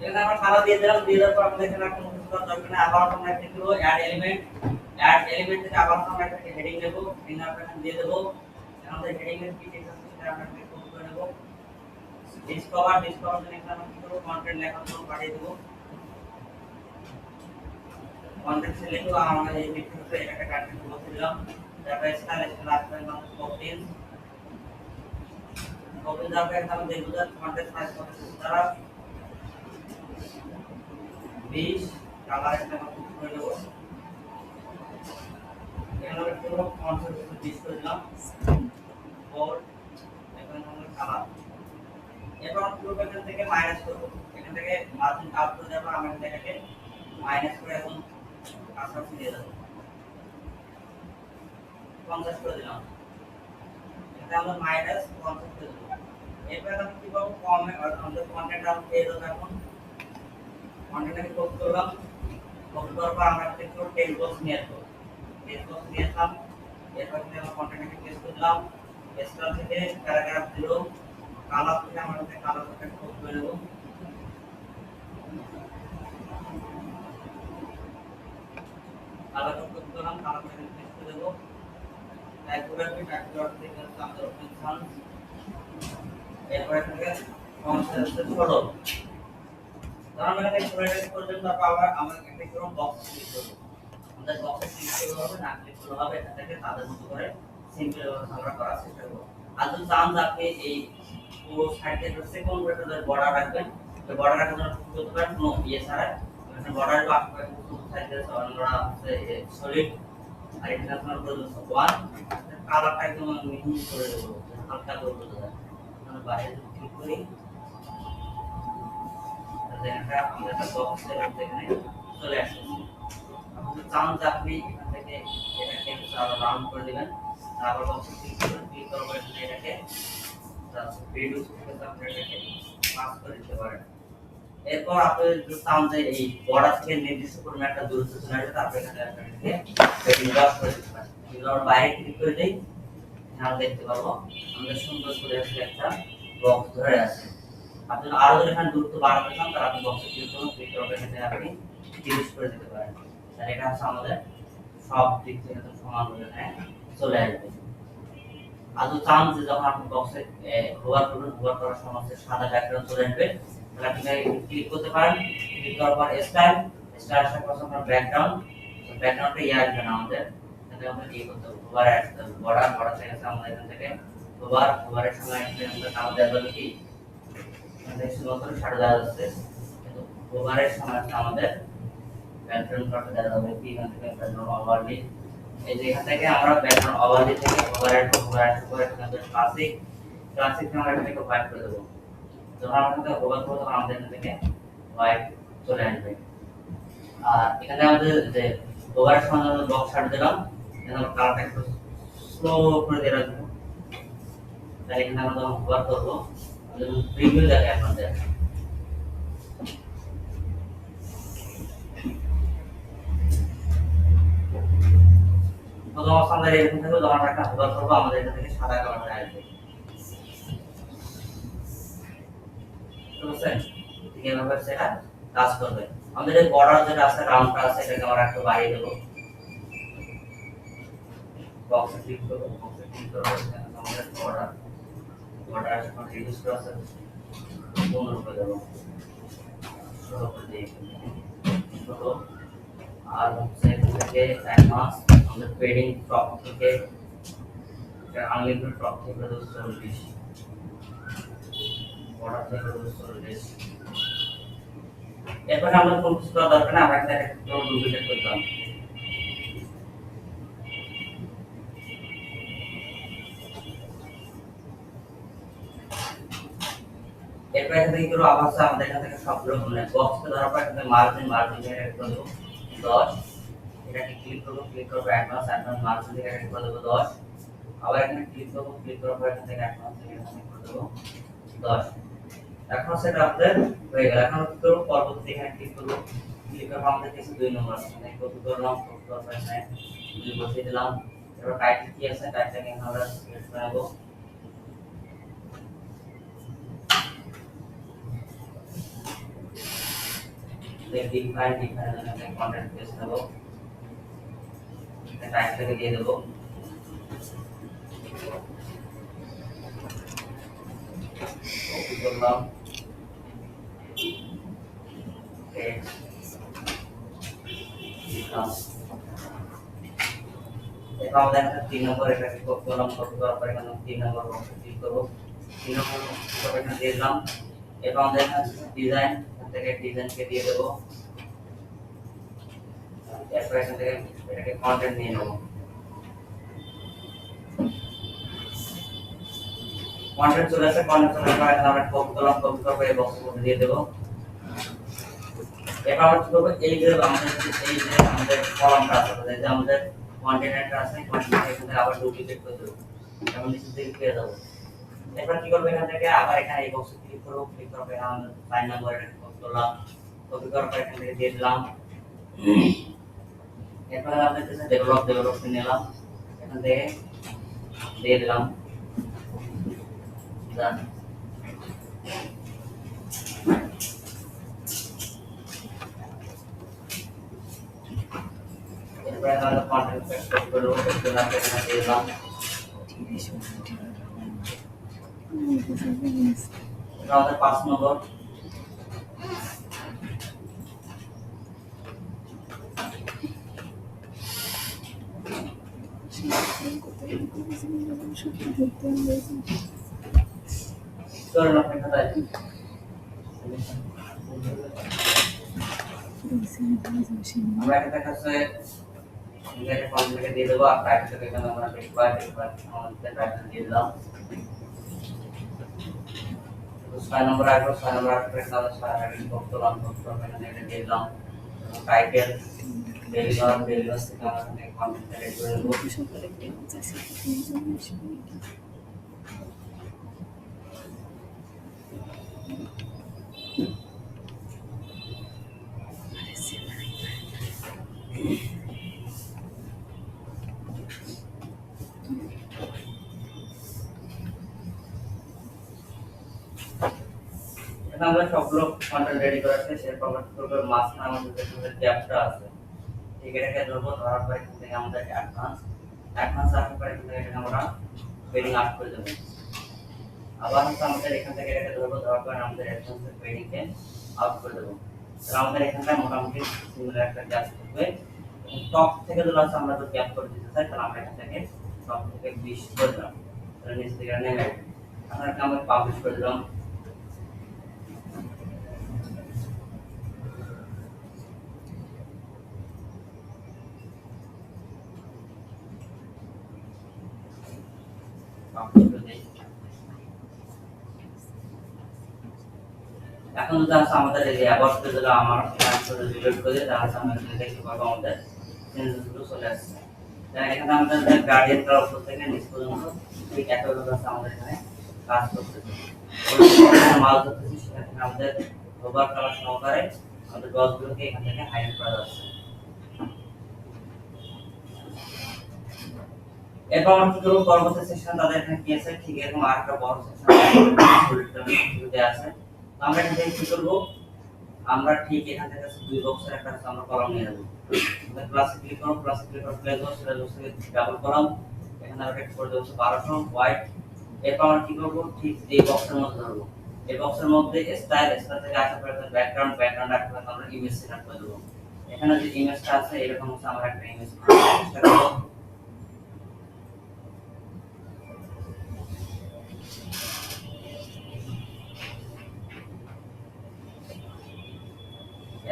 Speaker 2: এখানে আমরা কালার দিয়ে দিলাম, দিয়ে দেওয়ার পর আমাদের এখানে কোনো কিছু করার দরকার নেই। আবার আমরা একটা করব অ্যাড এলিমেন্ট, অ্যাড এলিমেন্ট থেকে আবার আমরা একটা হেডিং দেব, হেডিং আমরা এখানে দিয়ে দেব। আমাদের হেডিং এর কি টেক্সট আছে সেটা আমরা এখানে কপি করে নেব। ডিসকভার জন্য এখানে আমরা কি করব, কন্টেন্ট লেখার জন্য পাঠিয়ে দেব। কন্টেন্ট সিলেক্ট করে আমরা এই টেক্সটে একটা কন্টেন্ট বসিয়ে দিলাম। তারপর স্টাইল আসবে আমরা কপি দেওয়ার পর আমরা দেখব যে কন্টেন্ট সাইজ কত তারা 20 কালার একটা করে দেব। এখানে আমরা পুরো কনসেপ্ট 20 করে দিলাম, বোল্ড এখানে আমরা কালার। এরপর আমরা পুরো এখান থেকে মাইনাস করব, এখান থেকে মার্জিন আউট করে দেব, আমরা এটাকে মাইনাস করে এখন কার্সর দিয়ে দেব, 50 করে দিলাম। এটা আমরা মাইনাস 50 করে দেব। এরপর আমরা কি করব, আমাদের কন্টেন্ট আউট পেয়ে দেব। এখন কন্টেন্টকে ক্লোজ করলাম, ক্লোজ করার পর আমরা একটু টেক্সট বক্স নিয়ে আসবো, টেক্সট বক্স নিয়ে আসলাম। এরপর থেকে আমরা কন্টেন্টকে পেস্ট করলাম, পেস্ট থেকে প্যারাগ্রাফ 0 কালার থেকে আমরা কালারটা ক্লোজ করে দেব। কালারটা ক্লোজ করলাম, কালারটা পেস্ট করে দেব। টাইপোগ্রাফি থেকে আমাদের অপশন, এরপর থেকে কনসেপ্ট ছোট, তাহলে আমরা এখানে সিলেক্ট করে দেব। তারপর আমরা একটা কোনো বক্স ক্লিক করব, আমাদের বক্সে ক্লিক করতে হবে, না ক্লিক করতে হবে, এটা থেকে তাদের মতো করে সিম্পল আমরা করার চেষ্টা করব। আর যদি চান যে আপনি এই পুরো সাইডে সেকেন্ড করে বর্ডার রাখবেন, তো বর্ডার রাখার জন্য কি করতে পারেন, নো ইয়ে ছাড়া এখানে বর্ডার বা সাইডে আমরা সলিড আর এখানে আপনার প্রয়োজন 1 কালারটা একদম মিহি করে দেব, হালকা করে দেব। আমরা বাইরে ক্লিক করি, দেখা আমরা একটা বক্সে এখানে চলে আসছে। আপনি চান যে আপনি এখান থেকে এটাকে রাউন্ড করে দিবেন, তারপর বক্সে ক্লিক করব, এখানে এটাকে ভিডিও থেকে আপনি এটাকে পাস করে দিতে পারেন। এরপর আপনি যদি চান যে এই বর্ডার থেকে নির্দিষ্ট কোনো একটা দূরত্ব চলে আসবে, তারপর এখানে আপনাকে সেটিং বক্স করে দিতে পারেন। যদি আমরা বাইরে ক্লিক করে দেই, আমরা দেখতে পাবো আমাদের সুন্দর করে একটা বক্স ধরে আছে। আপনি আরো যদি এখানে দূরত্ব বাড়াতে চান তাহলে আপনি বক্সে ক্লিক করুন, ক্লিক করার পরে এখানে আপনি ডিলিট করে দিতে পারেন। তাহলে এটা হচ্ছে আমাদের সব দিক থেকে একদম সমান হয়ে এখানে চলে আসবে। আর তো চান যে যখন আপনি বক্সে হোভার করবেন, হোভার করার সময় হচ্ছে সাদা ব্যাকগ্রাউন্ড চলে আসবে, তাহলে আপনি ক্লিক করতে পারেন। ক্লিক করার পর স্টাইল আসার পর আপনার ব্যাকগ্রাউন্ডটা আসবে না আমাদের, তাহলে আমরা কি করতে হবে, হোভার আসতে হবে। বর্ডার থেকে আমাদের এখান থেকে হোভারের সময় আমাদের কালো দেওয়া যাবে কি শুধুমাত্র শাড়ি দেওয়া যাচ্ছে, কিন্তু হোভারের সময় আমাদের ব্যাকগ্রাউন্ড কাটা দেওয়া যাবে কি এখান থেকে ব্যাকগ্রাউন্ড ওভারলি। এই যে এখান থেকে আমরা ব্যাকগ্রাউন্ড ওভারলি থেকে হোভারের উপর এখানে ক্লাসিক আমরা এখান থেকে হোয়াইট করে দেবো। যখন আমরা এখানে হোভার করবো তখন আমাদের এখান থেকে হোয়াইট চলে আসবে। আর এখানে আমাদের যে হোভারের সময় বক্স ছাড় দিলাম, এখানে আমরা কালারটা একটু স্লো করে দিয়ে রাখবো। তাহলে এখানে আমরা যখন হোভার করবো প্রিভিউ দেখে আপনাদের প্রথম অবস্থায় এরকম থাকবে, যখন আমরা একটা হোভার করবো আমাদের এখান থেকে সাদা কালার আসবে। বুঝছেন? ঠিক এভাবে সেটা কাজ করবে। আমাদের এই বর্ডার যেটা আছে, রাউন্ডটা আছে, এটাকে আমরা একটু বাড়িয়ে দেবো। বক্সে ক্লিক করবো, বক্সে ক্লিক করবো, এখানে আমাদের বর্ডার এখন রিডিউস করা আছে, 15 করে দেবো, 16 করে দিই, 16। আর হচ্ছে এখান থেকে অ্যাডভান্স আমাদের পেডিং টপ থেকে আনলিমিটেড টপ থেকে 40, বর্ডার থেকে 40। এরপরে আমরা কোন কিছু করা দরকার না, আমরা এখানে একটা ডুপ্লিকেট করলাম। এরপরে এখান থেকে আবার আমাদের এখান থেকে সবগুলো মানে বক্সকে ধরার পর এখানে মার্জিন এর করে দেবো 10। এটাকে ক্লিক করবো, ক্লিক করবো অ্যাডভান্স মার্জিন থেকে এটাকে করে দেবো 10। আবার এখানে ক্লিক করবো, ক্লিক করার পর এখান থেকে অ্যাডভান্স থেকে এখানে করে দেবো 10। এখন সেটা আমাদের হয়ে গেল। এখন কি করবো, পরবর্তী এখানে ক্লিক করবো, ক্লিক করার পর আমাদের কাছে 2 নম্বর আছে, এখানে কপি করলাম, কপি করার পর এখানে 2 বসিয়ে দিলাম। এবার টাইটেল কি আছে, টাইটেলটাকে আমরা সিলেক্ট করে নেবো। ডিফাইন কন্টেন্ট পেজ দেবো, টাইটেলটাকে দিয়ে দেবো। কপি করলাম, এবার আমাদের এখানে 3 নম্বর এটাকে কপি করলাম, কপি করার পর এখানে 3 নম্বর বক্সে ক্লিক করবো, 3 নম্বর বক্সে এখানে দিয়ে দিলাম। এবার আমাদের এখানে ডিজাইন থেকে ডিজাইনকে দিয়ে দেবো। এরপর এখান থেকে এটাকে কন্টেন্ট নিয়ে নেবো, কন্টেন্ট চলে আসে, কন্টেন্ট চলে আসার পর এখানে আমরা কপি করলাম, কপি করার পর এই বক্সের মধ্যে দিয়ে দেবো। এবার আমরা কি করবো, এই যে আমাদের কলামটা আছে, এই যে আমাদের কন্টেন্টটা আছে, কন্টেন্টটা এখানে আবার ডুপ্লিকেট করে দেবো, যেমন নিচে থেকে পেয়ে যাবো। এবার কি করবো, এখান থেকে আবার এখানে এই বক্সে ক্লিক করবো, ক্লিক করার পর আমরা 5 নম্বর এটা কপি করলাম, কপি করার পর এখান থেকে দিয়ে দিলাম। এরপর আমরা কিছু ডেভেলপ নিলাম, এখান থেকে দিয়ে দিলাম ডান। এরপর আমরা কন্টেন্ট পেস্ট করব, এখানে দিয়ে দিলাম। আমাদের 5 নম্বর চলুন আপনি খাতায় আমরা এখানে কাছে এটা কন্টেন্টকে দিয়ে দেবো। আর টাইটেলটাকে এখানে আমরা দেখবার আমাদের টাইটেল দিয়ে দিলাম। 6 নম্বর আসবে, 6 নম্বর আসবে তাহলে 6 টাইটেল করলাম, এখানে এটা দিয়ে দিলাম। টাইটেল ডেলিভার থেকে আমরা এখানে কন্টেন্ট এড করে দেবো। এখন আমরা সবগুলো কন্টেন্ট রেডি করে আছে শেয়ার ফরম্যাট করবে মাঝখানে আমাদের যে গ্যাপটা আছে ঠিক এটাকে ধরবো ধরার পরে এখান থেকে আমাদের অ্যাডভান্স আসার পরে এখান থেকে এটাকে আমরা পেডিং আউট করে দেবো আবার হচ্ছে আমাদের এখান থেকে এটাকে ধরবো ধরার পরে আমাদের অ্যাডভান্স পেডিংকে আউট করে দেবো তাহলে আমাদের এখানটা মোটামুটি সিমিলার একটা গ্যাপ থাকবে টপ থেকে ধরো আছে আমরা তো গ্যাপ করে দিতে চাই তাহলে আমরা এখান থেকে টপ থেকে 20 করে দিলাম তাহলে নিচ থেকে নেমে আমরা আমরা পাবলিশ করে দিলাম এখন যদি আছে আমাদের এই অ্যাবাউট পেজে আমার ট্রান্সফার রিলেট করে তাহলে আমরা দেখতে পারবো আমাদের চেঞ্জেসগুলো চলে আসছে তাহলে এখানে আমাদের যে গার্ডিয়ান কার উপর থেকে নিচ পর্যন্ত ঠিক একই আছে আমাদের এখানে কাজ করতেছে ওই মাল ধরতেছি সেখানে আমাদের ওভার কালার সহকারে আমাদের ডটগুলোকে এখান থেকে হাইলাইট করা যাচ্ছে এরপর আমরা কি করবো পরবর্তী সেকশন তাদের এখানে কি আছে ঠিক এরকম আরেকটা বড় সেকশন আছে আমরা এখান থেকে কি করবো আমরা ঠিক এখান থেকে দুই বক্সের একটা আমরা কলাম নিয়ে নেব আমরা ক্লাসে ক্লিক করব ক্লাসে ক্লিক করে প্লে করব সেটা বক্সে ডাবল কলাম এখানে আমরা টেক্সট করে দেব 1200 হোয়াইট এরপর আমরা কি করব ঠিক এই বক্সের মধ্যে ধরব এই বক্সের মধ্যে স্টাইল থেকে আসা পর্যন্ত ব্যাকগ্রাউন্ড রাখতে আমরা ইমেজ সিলেক্ট করে দেব এখানে যে ইমেজটা আছে এরকম হচ্ছে আমরা একটা ইমেজ চেষ্টা করব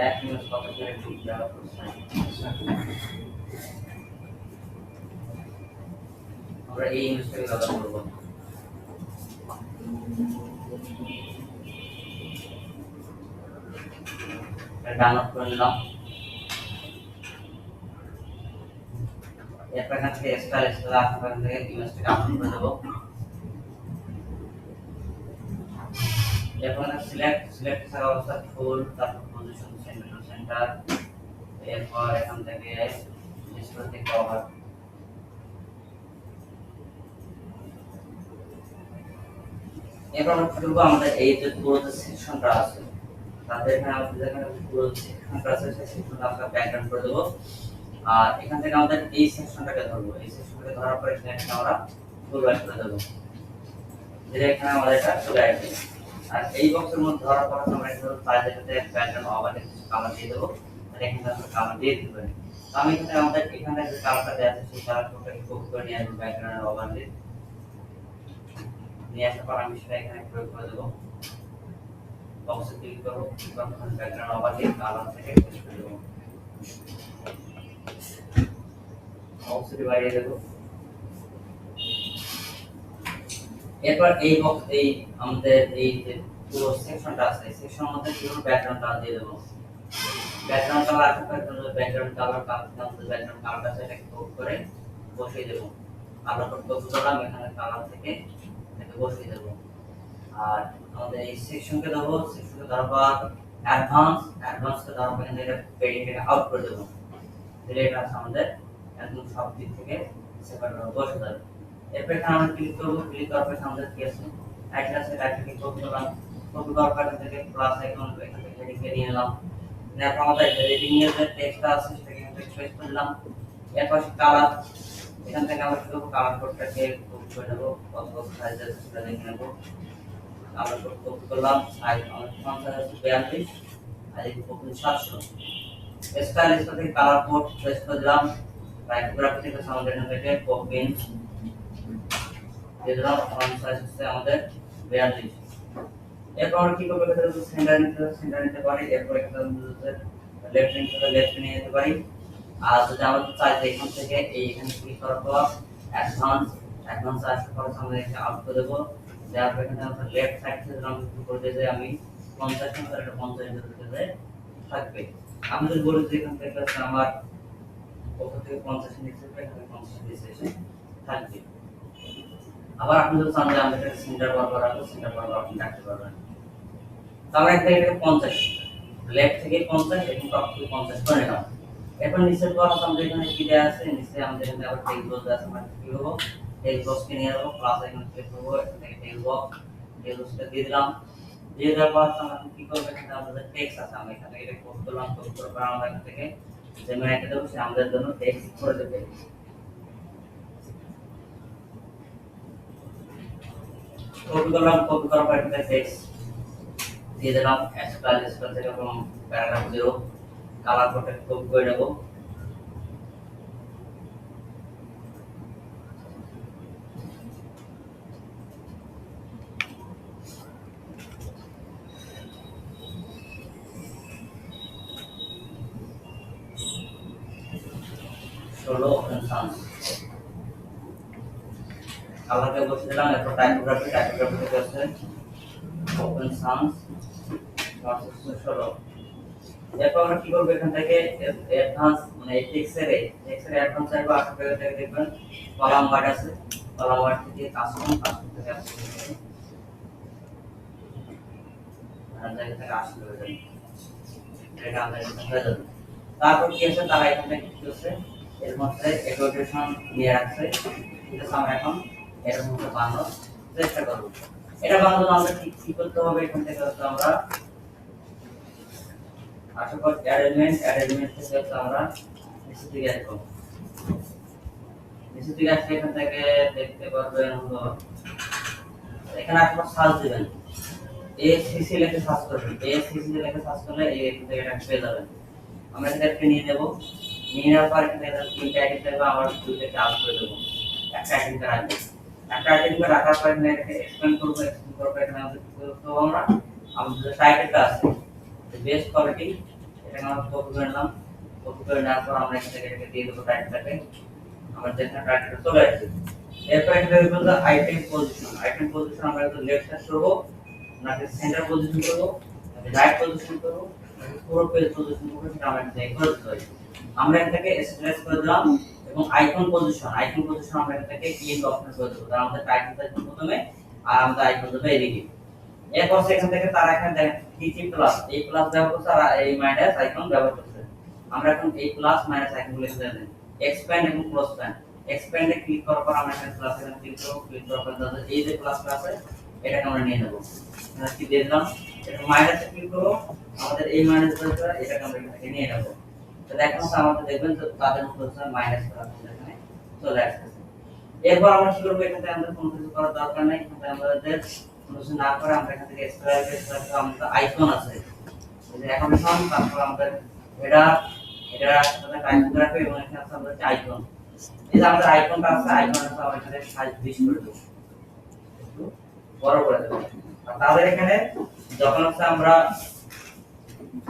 Speaker 2: এক ইমেজ কপি করে ক্লিক দেওয়া আমরা এই ইমেজটাকে ব্যবহার করব ডাউনলোড করে নিলাম এরপর এখান থেকে স্টাইল আসবে থেকে ইমেজটাকে আপলোড করে দেবো এরপর সিলেক্ট থাকা অবস্থা ফুল তারপর পজিশন সেন্টার এরপর এখান থেকে ডিসপ্লে থেকে কভার এরপর আমরা কি করবো আমাদের এই যে পুরো যে সেকশনটা আছে তাতে এখানে আমাদের যেখানে পুরো সেকশনটা আছে সেই সেকশনটা আমরা ব্যাকগ্রাউন্ড করে দেবো আর এখান থেকে আমাদের এই সেকশনটাকে ধরবো এই সেকশনটাকে ধরার পরে এখানে আমরা ফুল ব্যাক করে দেবো যেটা এখানে আমাদের এটা চলে আসবে আর এই বক্সের মধ্যে ধরার পর আমরা এখানে সাইজেতে ব্যাকগ্রাউন্ড ওভারলে কালার দিয়ে দেবো আর এখানে আমরা কালার দিয়ে দিতে পারি তো আমি এখানে আমাদের এখানে যে কালারটা দেওয়া আছে সেই কালারটাকে কপি করে নিয়ে আসবো ব্যাকগ্রাউন্ড ওভারলে নিয়ে আসার পর আমি সেটা এখানে প্রয়োগ করে দেবো বক্সে ক্লিক করব তখন ব্যাকগ্রাউন্ড ওভারলে কালার থেকে পেস্ট করে দেবো বক্সে বাড়িয়ে দেবো এরপর এই বক্স এই আমাদের এই যে পুরো সেকশনটা আছে সেকশনের মধ্যে পুরো ব্যাকগ্রাউন্ড কালার দিয়ে দেবো ব্যাকগ্রাউন্ড কালার আছে ব্যাকগ্রাউন্ড কালার আমাদের ব্যাকগ্রাউন্ড কালারটা সেটাকে কপি করে বসিয়ে দেবো আমরা কপি করলাম এখানে কালার থেকে এটাকে বসিয়ে দেবো আর আমাদের এই সেকশনকে দেবো সেকশনকে ধরার পর অ্যাডভান্সকে ধরার পর এখানে এটা পেডিংটাকে আউট করে দেবো দিলে এটা আমাদের একদম সব দিক থেকে সেপারেট বসে যাবে এরপর এখানে আমরা ক্লিক করব ক্লিক করার পর আমাদের কি আছে আইকন আছে আইকনকে কপি করলাম কপি করার পর থেকে প্লাস আইকন এখান থেকে হেডিং নিয়ে নিলাম এরপর আমাদের হেডিং এর যে টেক্সট আছে সেটাকে আমরা পেস্ট করলাম এরপর কালার এখান থেকে আমরা শুধু কালার কোডটাকে কপি করে নেব কত সাইজ আছে সেটা দেখে নেব আমরা কপি করলাম সাইজ আমাদের ফন্ট সাইজ আছে 42 আর এই কপি 700 স্টাইল থেকে কালার কোড পেস্ট করে দিলাম টাইপোগ্রাফি থেকে আমাদের এখান থেকে কপি দিলাম ফন্ট সাইজ হচ্ছে আমাদের 42 এরপর কি করব এটা সেন্টার নিতে পারি এরপর এখানে লেফট হ্যান্ড থেকে লেফট নিয়ে যেতে পারি আর যদি আমরা চাই যে এখান থেকে এই এখানে ক্লিক করার পর অ্যাডভান্স আসার পর আমরা এখানে আউট করে দেব দেওয়ার পর এখানে আমরা লেফট সাইড থেকে আমরা কি করতে যে আমি 50 নম্বর এটা 50 দিতে যাই থাকবে আমি যদি বলি যে এখান থেকে আমার কত থেকে 50 নিচে এখানে 50 নিচে থাকবে আবার আপনি যদি চান যে আমরা এটা সেন্টার বরাবর রাখবো সেন্টার বরাবর আপনি রাখতে পারবেন তো আমরা এখানে 50 লেফট থেকে 50 এবং টপ থেকে 50 করে নিলাম এখন নিচের বক্স আমাদের এখানে কি দেয়া আছে নিচে আমাদের এখানে আবার টেক্সট বক্স আছে আমরা কি করব টেক্সট বক্সকে নিয়ে যাব প্লাস আইকন ক্লিক করব এখান থেকে টেক্সট বক্সটা দিয়ে দিলাম যে দেওয়া আছে আমরা কি করব, এখানে আমাদের টেক্সট আছে, আমরা এখানে এটা কপি করলাম, কপি করার পর আমরা এখান থেকে যে ম্যানেজটা দেবো সে আমাদের জন্য টেক্সট করে দেবে। কপি করলাম, কপি করার পর এখানে টেক্সট দিয়ে দিলাম, স্টাইল স্টাইল থেকে এবং প্যারাগ্রাফ 0 কালার কোডটা কপি করে নেব। ষোলো সাউন্ড কালারকে বসে দিলাম। এরপর টাইপোগ্রাফি থেকে আছে ওপেন সাউন্ড 16। এরপর আমরা কি করব, এখান থেকে অ্যাডভান্স মানে এই টেক্সটের অ্যাডভান্স চাইবো। আশা করি থেকে দেখবেন কলাম ওয়ার্ড আছে, কলাম ওয়ার্ড থেকে কাস্টম থেকে আসছে আসলে হয়ে যাবে, এটা আমরা হয়ে যাবে। তারপর কি আছে, তারা এখান থেকে কি করছে, এর মধ্যে এডুকেশন নিয়ে রাখছে। ঠিক আছে, আমরা এখন এর মধ্যে বানানোর চেষ্টা করব। এটা বানানোর জন্য আমরা কি করতে হবে, এখান থেকে আমরা আশা করি অ্যারেঞ্জমেন্ট থেকে আমরা নিচে দিকে আসবো। নিচে দিকে আসলে এখান থেকে দেখতে পারবেন হলো এখানে আপনারা সার্চ দিবেন, এসসিসি লিখে সার্চ করবেন। এসসিসি লিখে সার্চ করলে এই এখান থেকে এটা পেয়ে যাবেন। আমরা এটাকে নিয়ে নেব, নিয়ে নেওয়ার পর এখানে তিনটা আইটেম থাকবে, আমরা দুইটাকে আউট করে দেবো। একটা আইটেম রাখবো, একটা আইটেম রাখার পর এখানে এটাকে এক্সপ্যান্ড করবো। এখানে আমাদের টাইটেলটা আছে বেস্ট কোয়ালিটি, এটা আমরা কপি করে নিলাম। কপি করে নেওয়ার পর আমরা এখান থেকে এটাকে দিয়ে দেবো টাইটেলটাকে। আমাদের এখানে টাইটেলটা চলে আসছে। এরপর এখানে বলতে আইটেম পজিশন আমরা একটু লেফট সাইড করব, নাকি সেন্টার পজিশন করব, নাকি রাইট পজিশন করব, নাকি পুরো পেজ পজিশন করব, সেটা আমরা এখানে করে দিতে পারি। আমরা এখান থেকে স্ট্রেস করে দিলাম এবং আইকন পজিশন আমরা এখান থেকে ক্লিক অপশন করে দেবো। তার আমাদের টাইটেলটা প্রথমে আর আমাদের আইকন দেবো এদিকে। এরপর সেখান থেকে তারা এখানে দেখেন টিটি প্লাস এই প্লাস ব্যবহার করছে আর এই মাইনাস আইকন ব্যবহার করছে। আমরা এখন এই প্লাস মাইনাস আইকন লিখে দেন, এক্সপ্যান্ড এবং ক্লোজ প্যান। এক্সপ্যান্ডে ক্লিক করার পর আমরা এখানে প্লাস এখানে ক্লিক করব, ক্লিক করার পর এই যে প্লাসটা আছে এটাকে আমরা নিয়ে নেব। এখানে কি দিয়ে দিলাম, এটা মাইনাসে ক্লিক করব, আমাদের এই মাইনাসটা এটাকে আমরা এখানে নিয়ে নেব। তো দেখেন আমাদের দেখবেন যে তাদের মধ্যে হচ্ছে মাইনাস করা এখানে চলে আসছে। এরপর আমরা কি করব, এখানে আমাদের কোনো কিছু করার দরকার নাই। এখানে আমাদের কিছু না করে আমরা এখান থেকে স্কয়ার আমাদের আইকন আছে, এই যে এখন তারপর আমাদের এটা সাথে টাইপ রাখবে এবং এখানে আছে আমাদের আইকন। এই যে আমাদের আইকনটা আছে, আইকনটা আমরা এখানে সাইজ 20 করে দেব, একটু বড় করে দেব। আর তাদের এখানে যখন হচ্ছে আমরা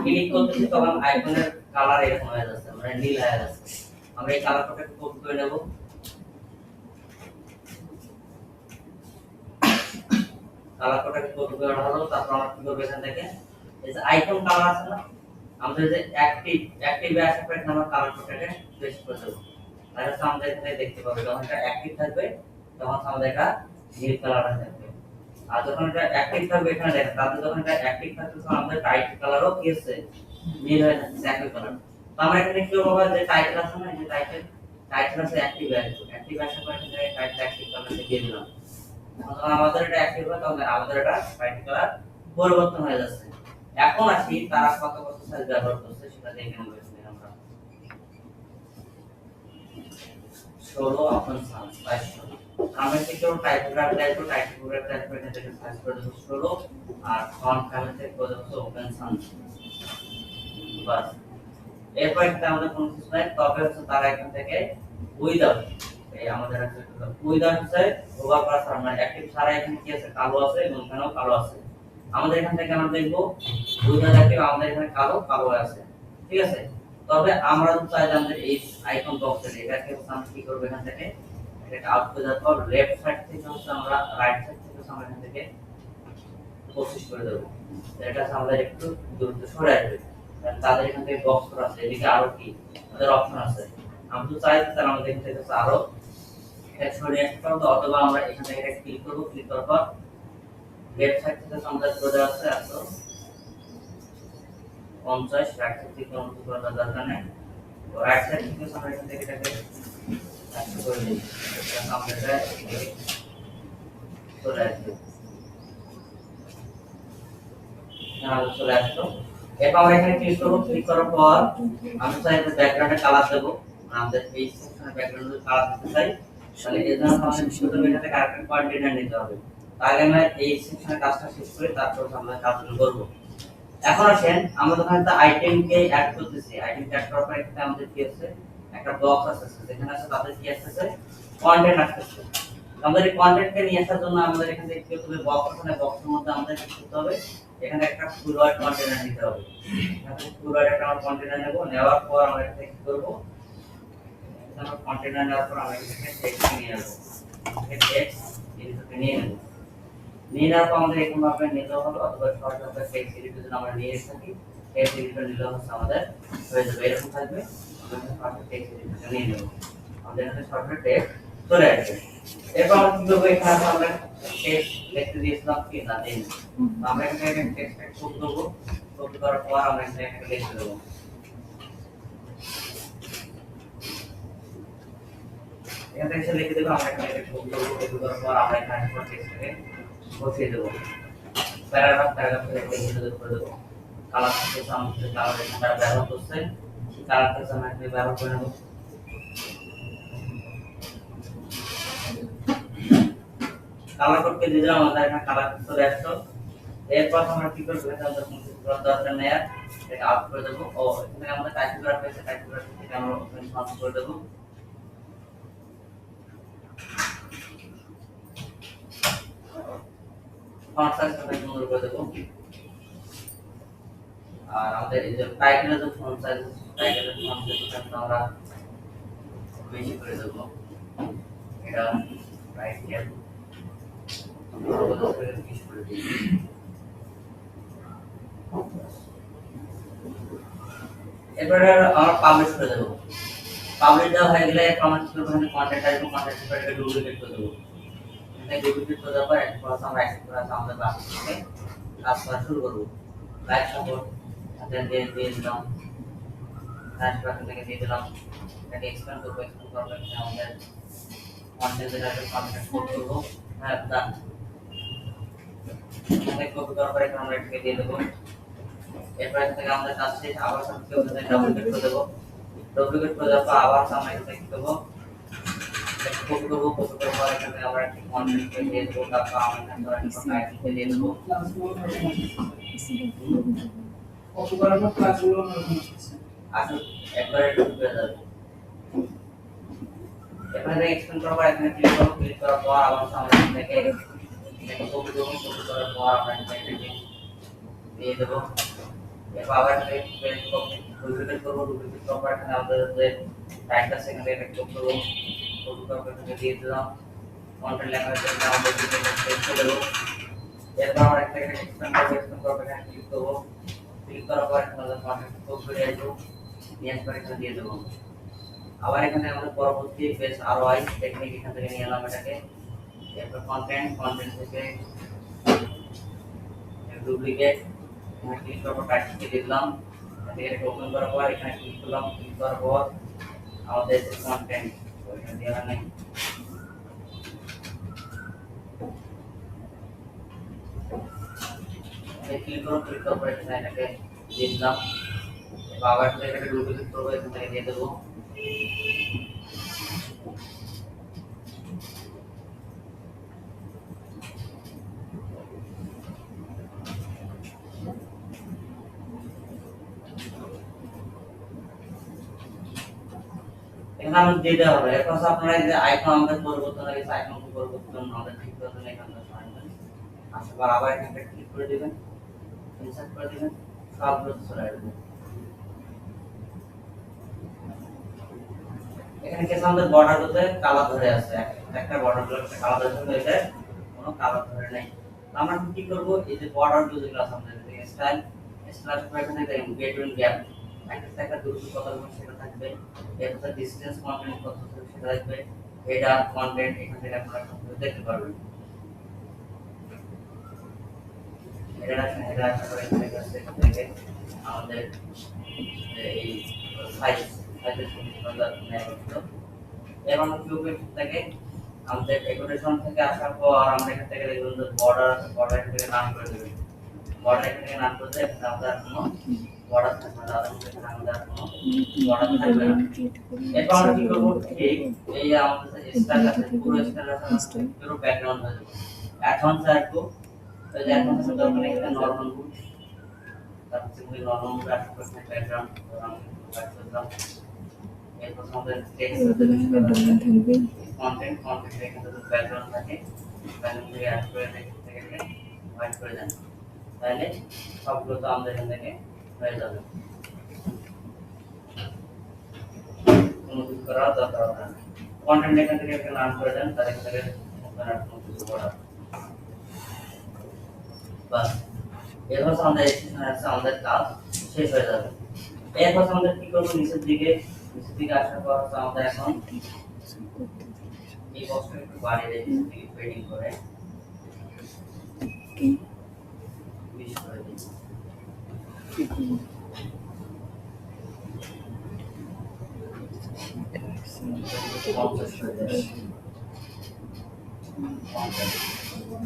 Speaker 2: ক্লিক করতেছি তখন আইকনের কালার এরকম হয়ে যাচ্ছে, মানে নীল হয়ে যাচ্ছে। আমরা এই কালারটাকে একটু কপি করে নেব। কালার কোডটাকে কপি করা হলো, তারপর আমরা কি করব, এখান থেকে এই যে আইকন কালার আছে না, আমাদের যে অ্যাক্টিভ আছে এখানে আমরা কালার কোডটাকে পেস্ট করে দেব। তাহলে আমাদের এখানে দেখতে পাবো যখন এটা অ্যাক্টিভ থাকবে তখন আমাদের এটা নীল কালার থাকবে। আর যখন এটা অ্যাক্টিভ থাকবে এখানে দেখেন, তাহলে যখন এটা অ্যাক্টিভ থাকবে তখন আমাদের টাইটেল কালারও কি আছে, নীল হয়ে যাচ্ছে, একই কালার। তো আমরা এখানে কি করব, যে টাইটেল আছে না, এই যে টাইটেল আছে অ্যাক্টিভ আসার পর এখানে টাইটেল অ্যাক্টিভ কালার দিয়ে দিলাম। যখন আমাদের এটা অ্যাক্টিভ হয় তখন আমাদের এটা টাইটেল কালার পরিবর্তন হয়ে যাচ্ছে। এখন আসি তারা কত সাইজ ব্যবহার করছে সেটা দেখে নেব। আমরা 16 অপশন সাইজ 22 আমরা কি করব, টাইপোগ্রাফি এখান থেকে সাইজ করে দেব 16 আর ফন্ট ফ্যামিলি থেকে করে দেব ওপেন সাউন্ড বাস। এরপর এটা আমাদের কোন কিছু নাই, তবে হচ্ছে তারা এখান থেকে উইদাউট এই আমাদের আছে উইদাউট হচ্ছে ওভার প্লাস আমরা অ্যাক্টিভ ছাড়া এখানে কি আছে, কালো আছে এবং এখানেও কালো আছে। আমাদের এখান থেকে আমরা দেখব উইদাউট অ্যাক্টিভ আমাদের এখানে কালো আছে, ঠিক আছে। তবে আমরা যদি চাই যে আমাদের এই আইকন বক্সের এটাকে আমরা কি করব, এখান থেকে এটাকে আউট করে দেওয়ার পর লেফট সাইড থেকে হচ্ছে আমরা রাইট সাইড থেকে আমরা এখান থেকে 25 করে দেব। এটা আমাদের একটু দূরত্ব সরে আসবে, কারণ তাদের এখান থেকে বক্স করা আছে, এদিকে আরো কি আমাদের অপশন আছে। আমরা তো চাই তাহলে আমাদের এখান থেকে আরো এটা সরিয়ে আসতে পারবো, অথবা আমরা এখান থেকে এটা ক্লিক করব, ক্লিক করার পর লেফট সাইড থেকে আমাদের করে দেওয়া আছে 150, রাইট সাইড থেকে কোনো কিছু করার দরকার নেই। তো রাইট সাইড থেকে আমরা এখান থেকে এটাকে করে দিই, আমরা এটা চলে আসবে। আমাদের চলে আসলো। এরপর আমরা এখানে ক্লিক করবো, ক্লিক করার পর আমি চাই ব্যাকগ্রাউন্ডে কালার দেবো। আমাদের এই সেকশনে ব্যাকগ্রাউন্ডে কালার দিতে চাই, তাহলে এর জন্য আমাদের শুধু এটাতে কারেক্ট কন্টেনার নিতে হবে। তাহলে আমরা এই সেকশনের কাজটা শেষ করে তারপর আমরা কাজগুলো করব। এখন আসেন আমরা যখন একটা আইটেমকে অ্যাড করতেছি, আইটেম অ্যাড করার পর এখানে আমাদের কি আছে, একটা বক্স আসছে, যেখানে আছে তাদের কি আসছে, কন্টেন্ট আসছে। আমাদের এই কন্টেন্টকে নিয়ে আসার জন্য আমাদের এখানে কি করতে হবে, বক্স আছে, বক্সের মধ্যে আমাদের কি করতে হবে, এখানে একটা ফুল ওয়ার্ড কন্টেনার নিতে হবে। এখানে ফুল ওয়ার্ড একটা কন্টেনার নেব, নেওয়ার পর আমরা এখানে কি করব, আমরা কন্টেনার নেওয়ার পর আমরা এখানে টেক্সট নিয়ে নেব, টেক্সট এডিটরকে নিয়ে নেব। নিয়ে নেওয়ার পর আমাদের এখানে আপনার নিতে হলো, অথবা শর্ট আপনার টেক্সট এডিটর যদি আমরা নিয়ে থাকি, টেক্সট এডিটর নিলে হচ্ছে আমাদের হয়ে যাবে, এরকম থাকবে। আমরা শর্ট টেক্সট এডিটরটা নিয়ে নেব, আমাদের এখানে শর্ট টেক্সট চলে আসবে। এরপর আমরা কি করবো, এখানে আমরা টেক্সট লিখতে দিয়েছিলাম কি না দেন, আমরা এখানে টেক্সট কপি করব, কপি করার পর আমরা এখানে একটা লিখে দেব। এখান থেকে লিখে দেব, আমরা এখানে কপি করব, কপি করার পর আমরা এখানে টেক্সটকে বসিয়ে দেব। প্যারাগ্রাফ লিখে করে দেব। কালার থেকে আমাদের কালার এখানে ব্যবহার করছে, কালার থেকে আমরা এখানে ব্যবহার করে নেব। কালার করতে দিলে আমাদের এখানে কালার চলে আসলো। এরপর আমরা কি করব, এটা আমাদের কনফিগার দরকার নেই, এটা আউট করে দেব। ও এখানে আমাদের টাইপোগ্রাফি আছে, টাইপোগ্রাফি থেকে আমরা ওপেন ফান্স করে দেব। ফন্ট সাইজ সুন্দর করে দেব। আর আমাদের এই যে টাইটেলের যে ফন্ট সাইজ, টাইটেলের ফন্ট সাইজ আমরা বেশি করে দেব। এটা রাইট হিয়ার এবারে আমরা পাবলিশ করে দেব। পাবলিশ দেওয়া হয়ে গেলে কমেন্ট করব, এখানে কন্টেন্ট আসবে, কন্টেন্ট এটাকে ডুপ্লিকেট করে দেব। এখানে ডুপ্লিকেট করে দেওয়ার পর একটা ক্লাস আমরা অ্যাক্সেস করা আছে, আমাদের ক্লাস থেকে কাজ করা শুরু করব। লাইক সাপোর্ট দেন দিয়ে দিলাম, ট্রান্সফার থেকে দিয়ে দিলাম, এটাকে এক্সপ্যান্ড করব, এক্সপ্যান্ড করার পর এখানে আমাদের কন্টেন্ট এটাকে কন্টেন্ট কোড করব। হ্যাঁ ডান, এখানে কপি করার পর এখানে আমরা এটাকে দিয়ে দেব। এরপর এখান থেকে আমাদের কাজ শেষ, আবার সাথে ওখানে ডুপ্লিকেট করে দেব। ডুপ্লিকেট করে দেওয়ার পর আবার আমরা এখানে কি করব, কপি করব, কপি করার পর এখানে আমরা একটা কন্টেন্ট দিয়ে দেব, তারপর আমরা এখানে একটা টাইটেল দিয়ে দেব।
Speaker 1: কপি করার পর ক্লাসগুলো
Speaker 2: আসলে একবারে ঢুকে যাবে। এখানে এক্সপ্যান্ড করার পর এখানে ক্লিক করব, ক্লিক করার পর আবার আমরা এখান থেকে এটা কপি করব, কপি করার পর আমরা এখানে দিয়ে দেব। এরপর আবার এখানে পেজ কপি ডুপ্লিকেট করব, ডুপ্লিকেট করার পর এখানে আমাদের যে টাইটেল আছে এখানে এটা কপি করব, কপি করার পর এখানে দিয়ে দিলাম। কন্টেন্ট লেখার জন্য আমাদের এখানে পেস্ট করে দেব। এরপর আমরা এখানে এক্সপ্যান্ড করব, এক্সপ্যান্ড করার পর এখানে ক্লিক করব, ক্লিক করার পর এখানে আমাদের কন্টেন্ট কপি করে আসবে, নিয়ে আসবার এখানে দিয়ে দেব। আবার এখানে আমাদের পরবর্তী পেজ আরওআই টেকনিক এখান থেকে নিয়ে এলাম এটাকে। এরপর কন্টেন্ট থেকে ডুপ্লিকেট এখানে ক্লিক করার পর টাইটেলকে দিলাম, এটাকে ওপেন করার পর এখানে ক্লিক করলাম, ক্লিক করার পর আমাদের যে কন্টেন্ট ওইখানে দেওয়া নেই, ক্লিক করার পর এখানে এটাকে দিয়ে দিলাম। এবার আবার এটাকে ডুপ্লিকেট করবো, এখান থেকে দিয়ে দেবো। এখানে আমাদের দিয়ে দেওয়া হবে। এরপর আপনারা এই যে আইকন আমাদের পরিবর্তন হয়ে গেছে, আইকন পরিবর্তন আমাদের ঠিক করতে হবে, এখানে পারবেন। আসার আবার এখানে ক্লিক করে দিবেন, ইনসার্ট করে দিবেন, সবগুলো চলে আসবে। এখানে কিছু আমাদের বর্ডার গুলোতে কালার ধরে আছে, একটা বর্ডার গুলো একটা কালার ধরে আছে, এটা কোনো কালার ধরে নাই। আমরা কি করব, এই যে বর্ডার গুলো যেগুলো আছে আমাদের স্টাইল পর এখানে গেট গ্যাপ একটা একটা দূরত্ব কত হবে সেটা থাকবে, এরপর ডিসটেন্স কন্টেন্ট কত হবে সেটা থাকবে, হেডার কন্টেন্ট এখান থেকে আপনারা দেখতে পারবেন। হেডার করে এখানে থেকে আমাদের এই সাইজের সুন্দর নেওয়া হলো। এবার আমরা কিউবে থেকে আমাদের ডেকোরেশন থেকে আসার পর আমরা এখান থেকে দেখুন বর্ডার থেকে নাম করে দেবেন, বর্ডার এখানে নাম করতে আমাদের কোনো বর্ডার থাকবে না, এখানে আমাদের কোনো বর্ডার থাকবে না। এরপর আমরা কি করবো, ঠিক এই আমাদের স্টার আছে, পুরো স্টার আছে পুরো ব্যাকগ্রাউন্ড হয়ে যাবে। এখন স্যার একটু ওই যে এখন শুধু আমরা এখানে নরমাল বুট তারপরে ওই নরমাল বুট আর করতে ব্যাকগ্রাউন্ড আমরা কাট করলাম। এরপর আমাদের টেক্সট
Speaker 1: থাকবে
Speaker 2: কন্টেন্ট এখানে যদি ব্যাকগ্রাউন্ড থাকে তাহলে আমরা অ্যাড করে থেকে হোয়াইট করে দেন, তাহলে সবগুলো তো আমাদের এখান থেকে হয়ে যাবে, কোনো কিছু করার দরকার হবে না। কন্টেন্ট এখান থেকে একটা নাম করে দেন, তার এখান থেকে আপনারা কোনো কিছু করার বাস। এরপর আমাদের কাজ শেষ হয়ে যাবে। এরপর আমাদের কি করবো, নিচের দিকে আসার পর আমাদের এখন এই বক্সটা একটু বাড়িয়ে দিয়ে নিচের দিকে পেডিং করে 20 করে দিই।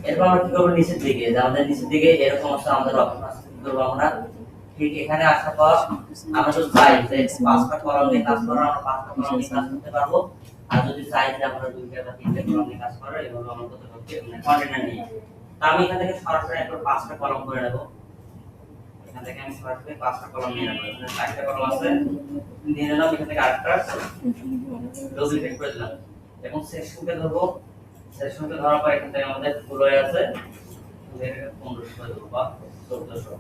Speaker 2: এরপর আমরা কি করবো, নিচের দিকে আমাদের নিচের দিকে এরকম আছে আমাদের অপশন আছে, কি করবো আমরা ঠিক এখানে আসার পর আমরা যদি চাই যে 5টা কলাম নিয়ে কাজ করা, আমরা 5টা কলাম নিয়ে কাজ করতে পারবো। আর যদি চাই যে আমরা 2টা বা 3টা কলাম নিয়ে কাজ করা, এভাবে আমরা করতে পারবো, মানে কন্টেনার নিয়ে। তো আমি এখান থেকে সরাসরি একবার 5টা কলাম করে নেব। এখান থেকে আমি সরাসরি 5টা কলাম নিয়ে নেব। এখানে 4টা কলাম আছে, নিয়ে নিলাম। এখান থেকে আরেকটা ডুপ্লিকেট করে দিলাম এবং সেকশনকে ধরবো। সেকশনকে ধরার পর এখান থেকে আমাদের পুরো আছে 1500 করে দেবো বা 1400,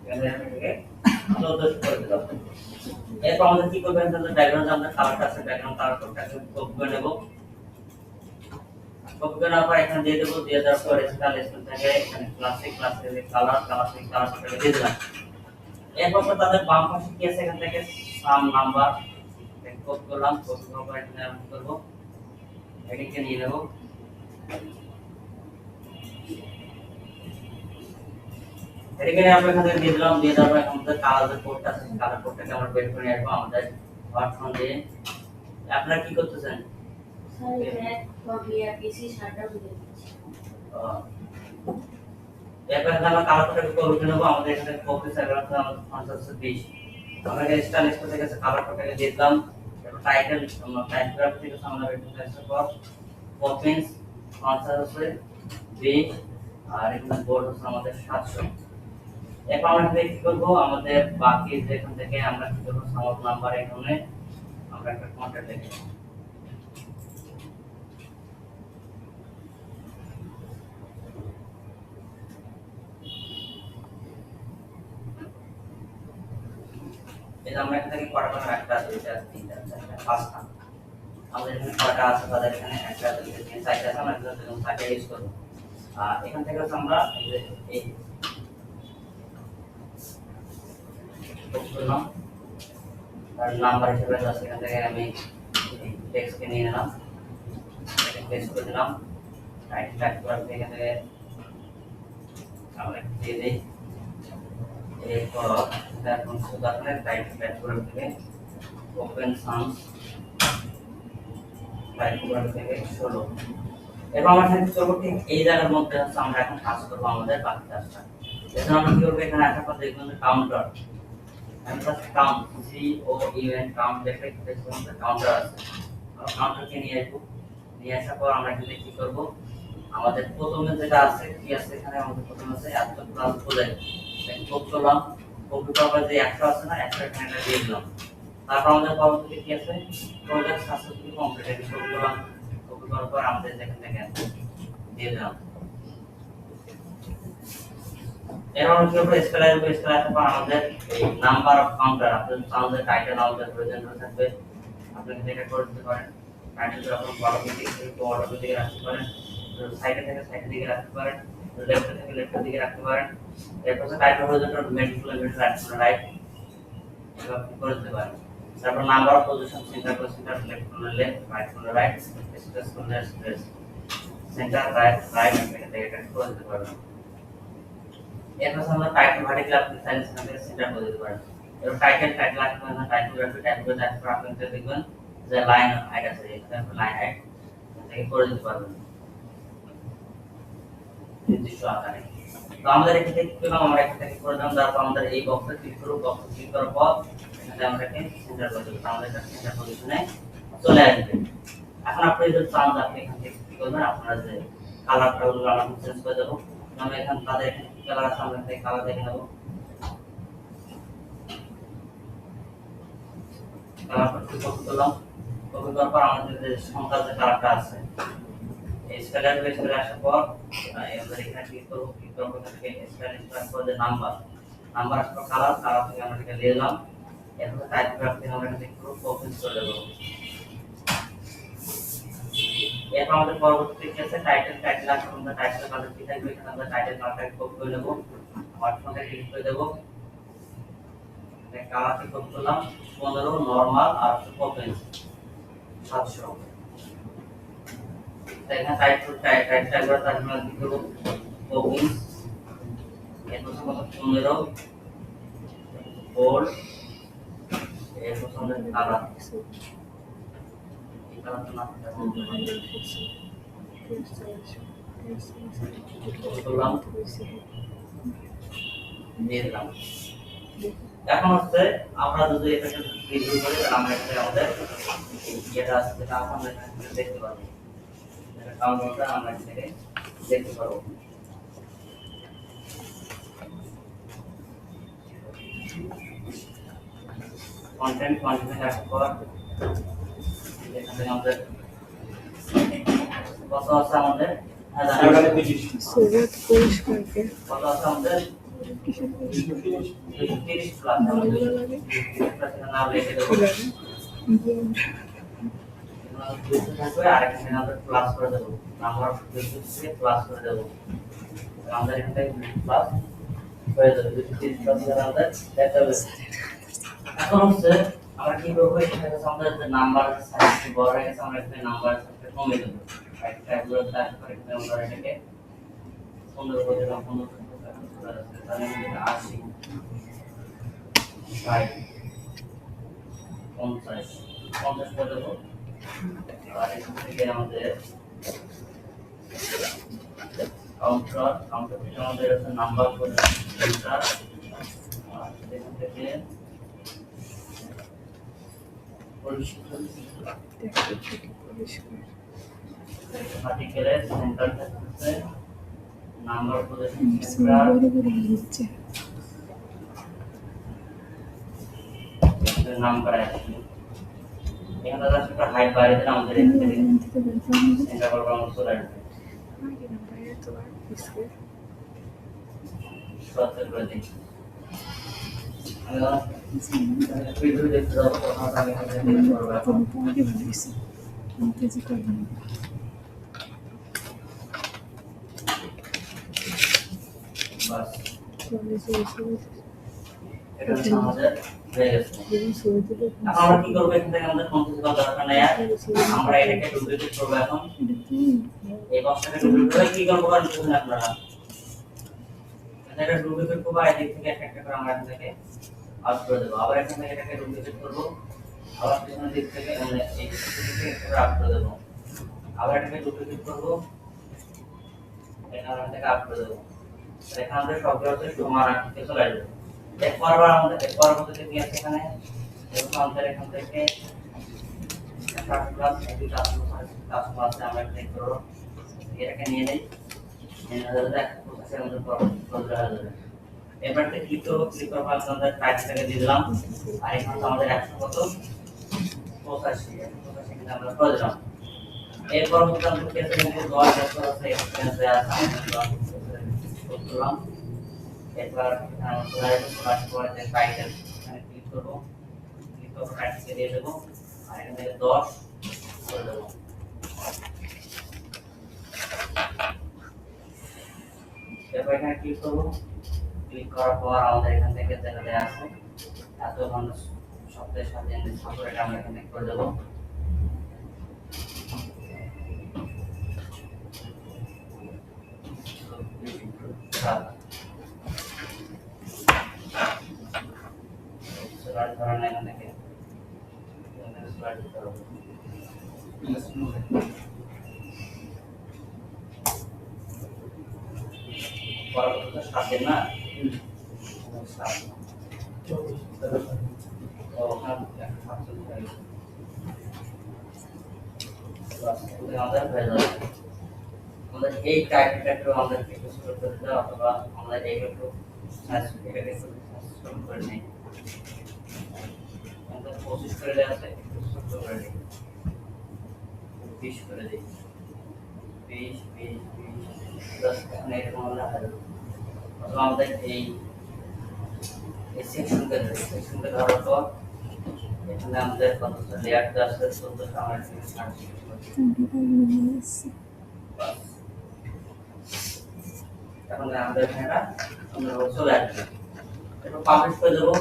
Speaker 2: এখানে থেকে 1400 করে দিলাম। এরপর আমাদের কি করবেন, তাহলে ব্যাকগ্রাউন্ডে আমরা কালারটা আছে, ব্যাকগ্রাউন্ড কালারটাকে কপি করে নেব। কপি করে নেওয়ার পর এখানে দিয়ে দেবো, দিয়ে দেওয়ার পর স্টাইল থেকে এখানে ক্লাসিক কালারটাকে দিয়ে দিলাম। এরপর তাদের বাম পাশে কি আছে, এখান থেকে সাম নাম্বার কপি করলাম। কপি করার পর এখানে আমি কি করবো, হেডিংকে নিয়ে নেব। হেডিংকে আমরা এখানে দিয়ে দিলাম। দিয়ে দেওয়ার পর আমাদের কালার কোডটা আছে, কালার কোডটাকে আমরা বের করে আসবো আমাদের ওয়ার্ডফ্রন্ট দিয়ে। আপনারা কি করতেছেন? এরপর আমরা কালার কোডটাকে করে নেব। আমাদের এখানে কপি সাইবার আছে আমাদের 520। আমরা স্টাইল লিস্ট থেকে কালার কোডটাকে দিয়ে দিলাম। এরপর টাইটেল আমরা টাইপ থেকে আমরা এটা আছে পর কপিস 520 আর এখানে বোর্ড হচ্ছে আমাদের 700। এরপর আমরা কি করব, আমাদের বাকি যেখান থেকে আমরা কি করব, সামগ্রিক নাম্বার এখানে আমরা একটা কন্ট্যাক্ট লিখে এটা আমরা এখান থেকে কটা করে একটা, দুইটা, তিনটা, চারটা, পাঁচটা আমাদের এখানে কটা আছে, তাদের এখানে একটা, দুইটা, তিনটা, চারটা আছে, আমরা এখানে চারটা ইউজ করব। আর এখান থেকে আমরা এই করলাম আর নাম্বার হিসেবে আছে, এখান থেকে আমি টেক্সটকে নিয়ে নিলাম, এটা পেস্ট করে দিলাম। টাইপ করার থেকে এখান থেকে আমরা দিয়ে দিই। এরপর এখন শুধু আপনার টাইপ করার থেকে ওপেন সামস টাইপ করার থেকে 16। এরপর আমরা এখানে করবো ঠিক এই জায়গার মধ্যে হচ্ছে আমরা এখন কাজ করবো আমাদের বাকি কাজটা। এজন্য আমরা কি করবো, এখানে আসার পর দেখবেন কাউন্টার, কাউন্ট COUNT কাউন্ট দেখে কাউন্টার আছে, কাউন্টারকে নিয়ে আসবো। নিয়ে আসার পর আমরা এখানে কি করবো, আমাদের প্রথমে যেটা আছে কি আছে, এখানে আমাদের প্রথমে আছে এত প্লাস বলে কোড করলাম। কপি করার পর যে 100 আছে না, 100 এখানে দিয়ে দিলাম। তারপর আমাদের পরবর্তীতে কি আছে, প্রজেক্ট সাকসেসফুলি কমপ্লিটেড কপি করলাম। কপি করার পর আমাদের এখান থেকে দিয়ে দিলাম। এরপর কি হবে, স্কেলার পর আমাদের এই নাম্বার অফ কাউন্টার, আপনাদের আমাদের টাইটেল আমাদের প্রেজেন্ট হয়ে থাকবে। আপনি এটা করে দিতে পারেন। টাইটেল আপনি বড় দিকে রাখতে পারেন, সাইডে থেকে সাইডের দিকে রাখতে পারেন, লেফট থেকে লেফটের দিকে রাখতে পারেন। এরপর টাইটেল হরিজন্টাল মিডল রাইট এভাবে করে দিতে পারেন। তারপর number of position, centre to centre, left করলে লেফট, রাইট করলে রাইট, স্পেস করলে স্পেস, সেন্টার রাইট এটা করে দিতে পারবেন। এরপর আমরা টাইটেল ভার্টিক্যাল আপনি সাইজ থেকে সেন্টার করে দিতে পারেন। এরপর টাইটেল আসবে না, টাইটেল রাখবে, টাইটেল তারপর আপনি দেখবেন যে লাইন হাইট আছে, এখানে লাইন হাইট থেকে করে দিতে পারবেন নির্দিষ্ট আকারে। তো আমাদের এখান থেকে কি করলাম, আমরা এখান থেকে করে দিলাম, তারপর আমাদের এই বক্সে ক্লিক করব, বক্সে ক্লিক করার পর এখানে আমরা এখানে সেন্টার করে দেবো, আমাদের এটা সেন্টার পজিশনে চলে আসবে। এখন আপনি যদি চান আপনি এখান থেকে কি করবেন, আপনারা যে কালারটা ওগুলো আমরা চেঞ্জ করে দেবো। আমরা এখানে তাদের এখানে কি কালার আছে, আমরা এখানে কালার দেখে নেবো। কালারটা কপি করলাম, কপি করার পর আমাদের যে সংখ্যার যে কালারটা আছে এই স্কেলার বেস করে আসার পর আমাদের এখানে ক্লিক করব, ক্লিক করার পর থেকে স্কেলার করে যে নাম্বার আসার পর কালার থেকে আমরা এটা নিলাম। এরপর টাইপ গ্রাফ থেকে আমরা এটা একটু ফোকাস করে দেব। এরপর আমাদের পরবর্তী কি আছে, টাইটেল আসলে আমরা টাইটেল কালার কি থাকবে, এখানে আমরা টাইটেল কালারটা কপি করে নেব, অপশনটা ক্লিক করে দেব, কালারটি কপি করলাম 15 নরমাল আর ওপেন 700। এখানে টাইটেল করে তার আমরা কি করব, ওপেন এরপর আমরা 15 বোল্ড, এরপর আমরা কালার এই কালারটা না করলাম দিয়ে দিলাম। এখন হচ্ছে আমরা যদি এটাকে রিভিউ করি তাহলে আমরা এখানে আমাদের যেটা আছে সেটা আমরা এখানে দেখতে পারবো, এটা কাউন্টারটা আমরা এখানে দেখতে পারবো। কন্টেন্ট আসার পর এখানে আমাদের কত আছে, আমাদের কত আছে আমাদের 30 প্লাস, নাম লিখে দেবো আর এখানে আমরা প্লাস করে দেবো, নাম্বার থেকে প্লাস করে দেবো, আমাদের এখান থেকে প্লাস হয়ে যাবে 30 প্লাস আমাদের দেখা যাবে। এখন হচ্ছে আমরা কি করবো, এখানে আমাদের যে নাম্বার সাইজ বড় হয়ে গেছে, আমরা এখানে নাম্বার সাইজটা কমিয়ে দেবো, টাইপগুলো টাইপ করে এখানে আমরা এটাকে 15 করে দিলাম, 15 তাহলে 80 60 50 করে দেবো। আর এখান থেকে আমাদের কাউন্টার থেকে আমাদের নাম্বার করে এন্টার, আর এখান থেকে আর্টিকেলের সেন্টার থাকছে নাম্বার পজিশন সেন্টার নাম্বার আছে, এখানে আমরা হাইট বাইরে দিলে আমাদের এখানে সেন্টার করব, আমরা চলে আসবে সত্য করে দিই। আমরা ভিডিও দেখতে যাব, তখন আমি এখানে দেখতে পারবো। এখন বাস এটা আমাদের হয়ে গেছে। আমরা কি করব, এখান থেকে আমাদের কনফিউজ করার দরকার নাই, আমরা এটাকে ডুপ্লিকেট করব। এখন এই বক্সটাকে ডুপ্লিকেট করে কি করব বুঝুন আপনারা, এটা ডুপ্লিকেট করব, এদিক থেকে একটা করে আমরা এখান থেকে আউট করে দেব, আবার এখান থেকে এটাকে ডুপ্লিকেট করব, আবার পিছনের দিক থেকে আমরা এই দিক থেকে করে আউট করে দেব, আবার এটাকে ডুপ্লিকেট করব, এখান থেকে আউট করে দেব। এখানে আমাদের সবগুলো হচ্ছে সমান আর্টিকেল চলে আসবে। একবার আমাদের পরবর্তীতে কি আছে, এখানে আমাদের এখান থেকে প্লাস আমরা ক্লিক করব, এটাকে নিয়ে নেই, এবার ক্লিক করব, ক্লিক করার পর আমাদের টাইপটাকে দিয়ে দিলাম, আর এখানে আমাদের 100 কত 85 কিন্তু আমরা করে দিলাম। এরপর আমরা কি আছে, এখানে 10 আছে, এখানে করলাম। এরপর আমরা প্লাস করে যে টাইটেল এখানে ক্লিক করব, ক্লিক করে টাইটেলকে দিয়ে দেব, আর এখানে 10 করে দেব। এরপর এখানে ক্লিক করব, ক্লিক করার পর আমাদের এখান থেকে যেটা দেয়া আছে এত মানুষ সপ্তাহের সাথে এটা আমরা এখানে করে দেব। স্লাইড ধরেন এখান থেকে স্লাইড দিতে হবে, পরবর্তীতে 7 দিন না তো ওখানে একটা 7 চলে গেছে আমাদের হয়ে যাবে আমাদের এই টাইপটা আমাদের একটু ছোট করে দিতে অথবা আমরা এইভাবে এটাকে ছোট করে নিই আমাদের 25 করে দেওয়া আছে একটু ছোট করে নিই 20 করে দিই 20 20 20 10 এখানে এরকম আমরা অথবা আমাদের এই সেকশনকে ধরার পর এখানে আমাদের কত লেয়ার দেওয়া আছে 14 আমরা এখন আমাদের এখানে আমরা চলে আসবে এরপর পাবলিশ করে দেবো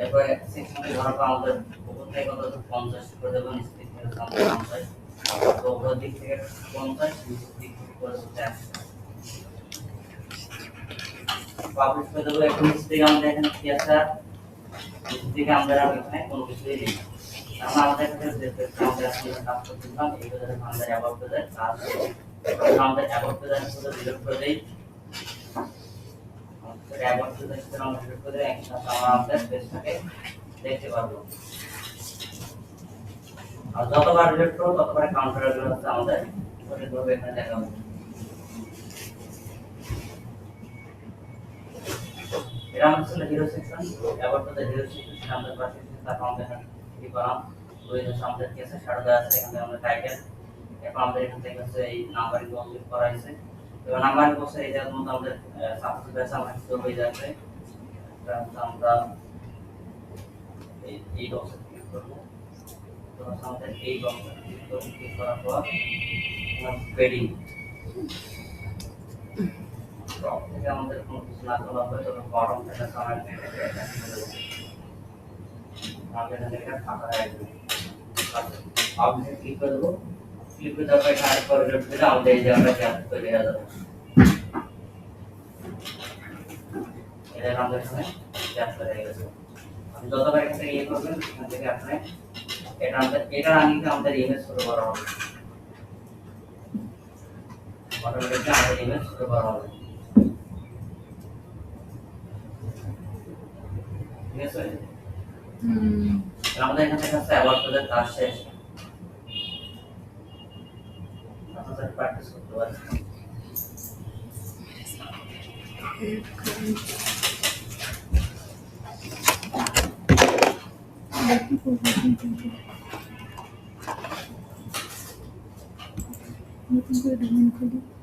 Speaker 2: এরপর সেকশনকে ধরার পর আমাদের উপর থেকে কত 50 করে দেবো নিচ থেকে 50 তো উপর দিক থেকে 50 নিচ দিক থেকে করে দেবো পাবলিশ করে দেবো এখন নিচ থেকে আমাদের এখানে কি আছে নিচ থেকে আমরা এখানে কোনো কিছুই নেই আমরা আমাদের এখানে আমাদের আসলে কাজ করতেছিলাম এই কথা আমাদের অ্যাবাউট পেজের কাজ আমাদের অ্যাবাউট পেজের শুধু ডিলিট করে দেই আমাদের অ্যাবাউট পেজের সাথে আমরা ডিলিট করে দেই আমরা আমাদের পেজটাকে দেখতে পারবো আর যতবার ডিলিট করব ততবার কাউন্টারগুলো হচ্ছে আমাদের সঠিকভাবে এখানে দেখাবো এটা আমাদের হিরো সেকশন অ্যাবাউট পেজের হিরো সেকশন আমাদের পাশে তারপর আমাদের কি করাম ওই যে সামনে কি আছে শাড়ি দেওয়া আছে এখানে আমরা টাইটেল এখন আমাদের এখান থেকে হচ্ছে এই নাম্বারিং কমপ্লিট করা হয়েছে এবার নাম্বারিং বক্সে এই জায়গার মধ্যে আমাদের সাপোজ ব্যাস আমরা শুরু হয়ে যাচ্ছে আমরা এই বক্সে ক্লিক করব তো আমাদের এই বক্সে ক্লিক করার পর পেডিং টপ থেকে আমাদের কোনো কিছু না করা হবে তবে বটম থেকে সামনে আমাদের এখানে ফাঁকা রাখবো আপনি ক্লিক করে দেবো ক্লিক করে দেওয়ার পর এখানে করিডোর দিলে আমাদের এই জায়গাটা ক্যাপ তৈরি হয়ে যাবে এটা আমাদের এখানে ক্যাপ তৈরি হয়ে গেছে আপনি যতবার এখান থেকে ইয়ে করবেন এখান থেকে আপনি এটা আনিতে আমাদের ইমেজ শুরু করা হবে অটোমেটিকলি আমাদের ইমেজ শুরু করা হবে ঠিক আছে আমাদের এখান থেকে হচ্ছে অ্যাবাউট পেজের কাজ শেষ আপনারা প্র্যাকটিস করতে পারেন
Speaker 1: নতুন করে ডাউনলোড করি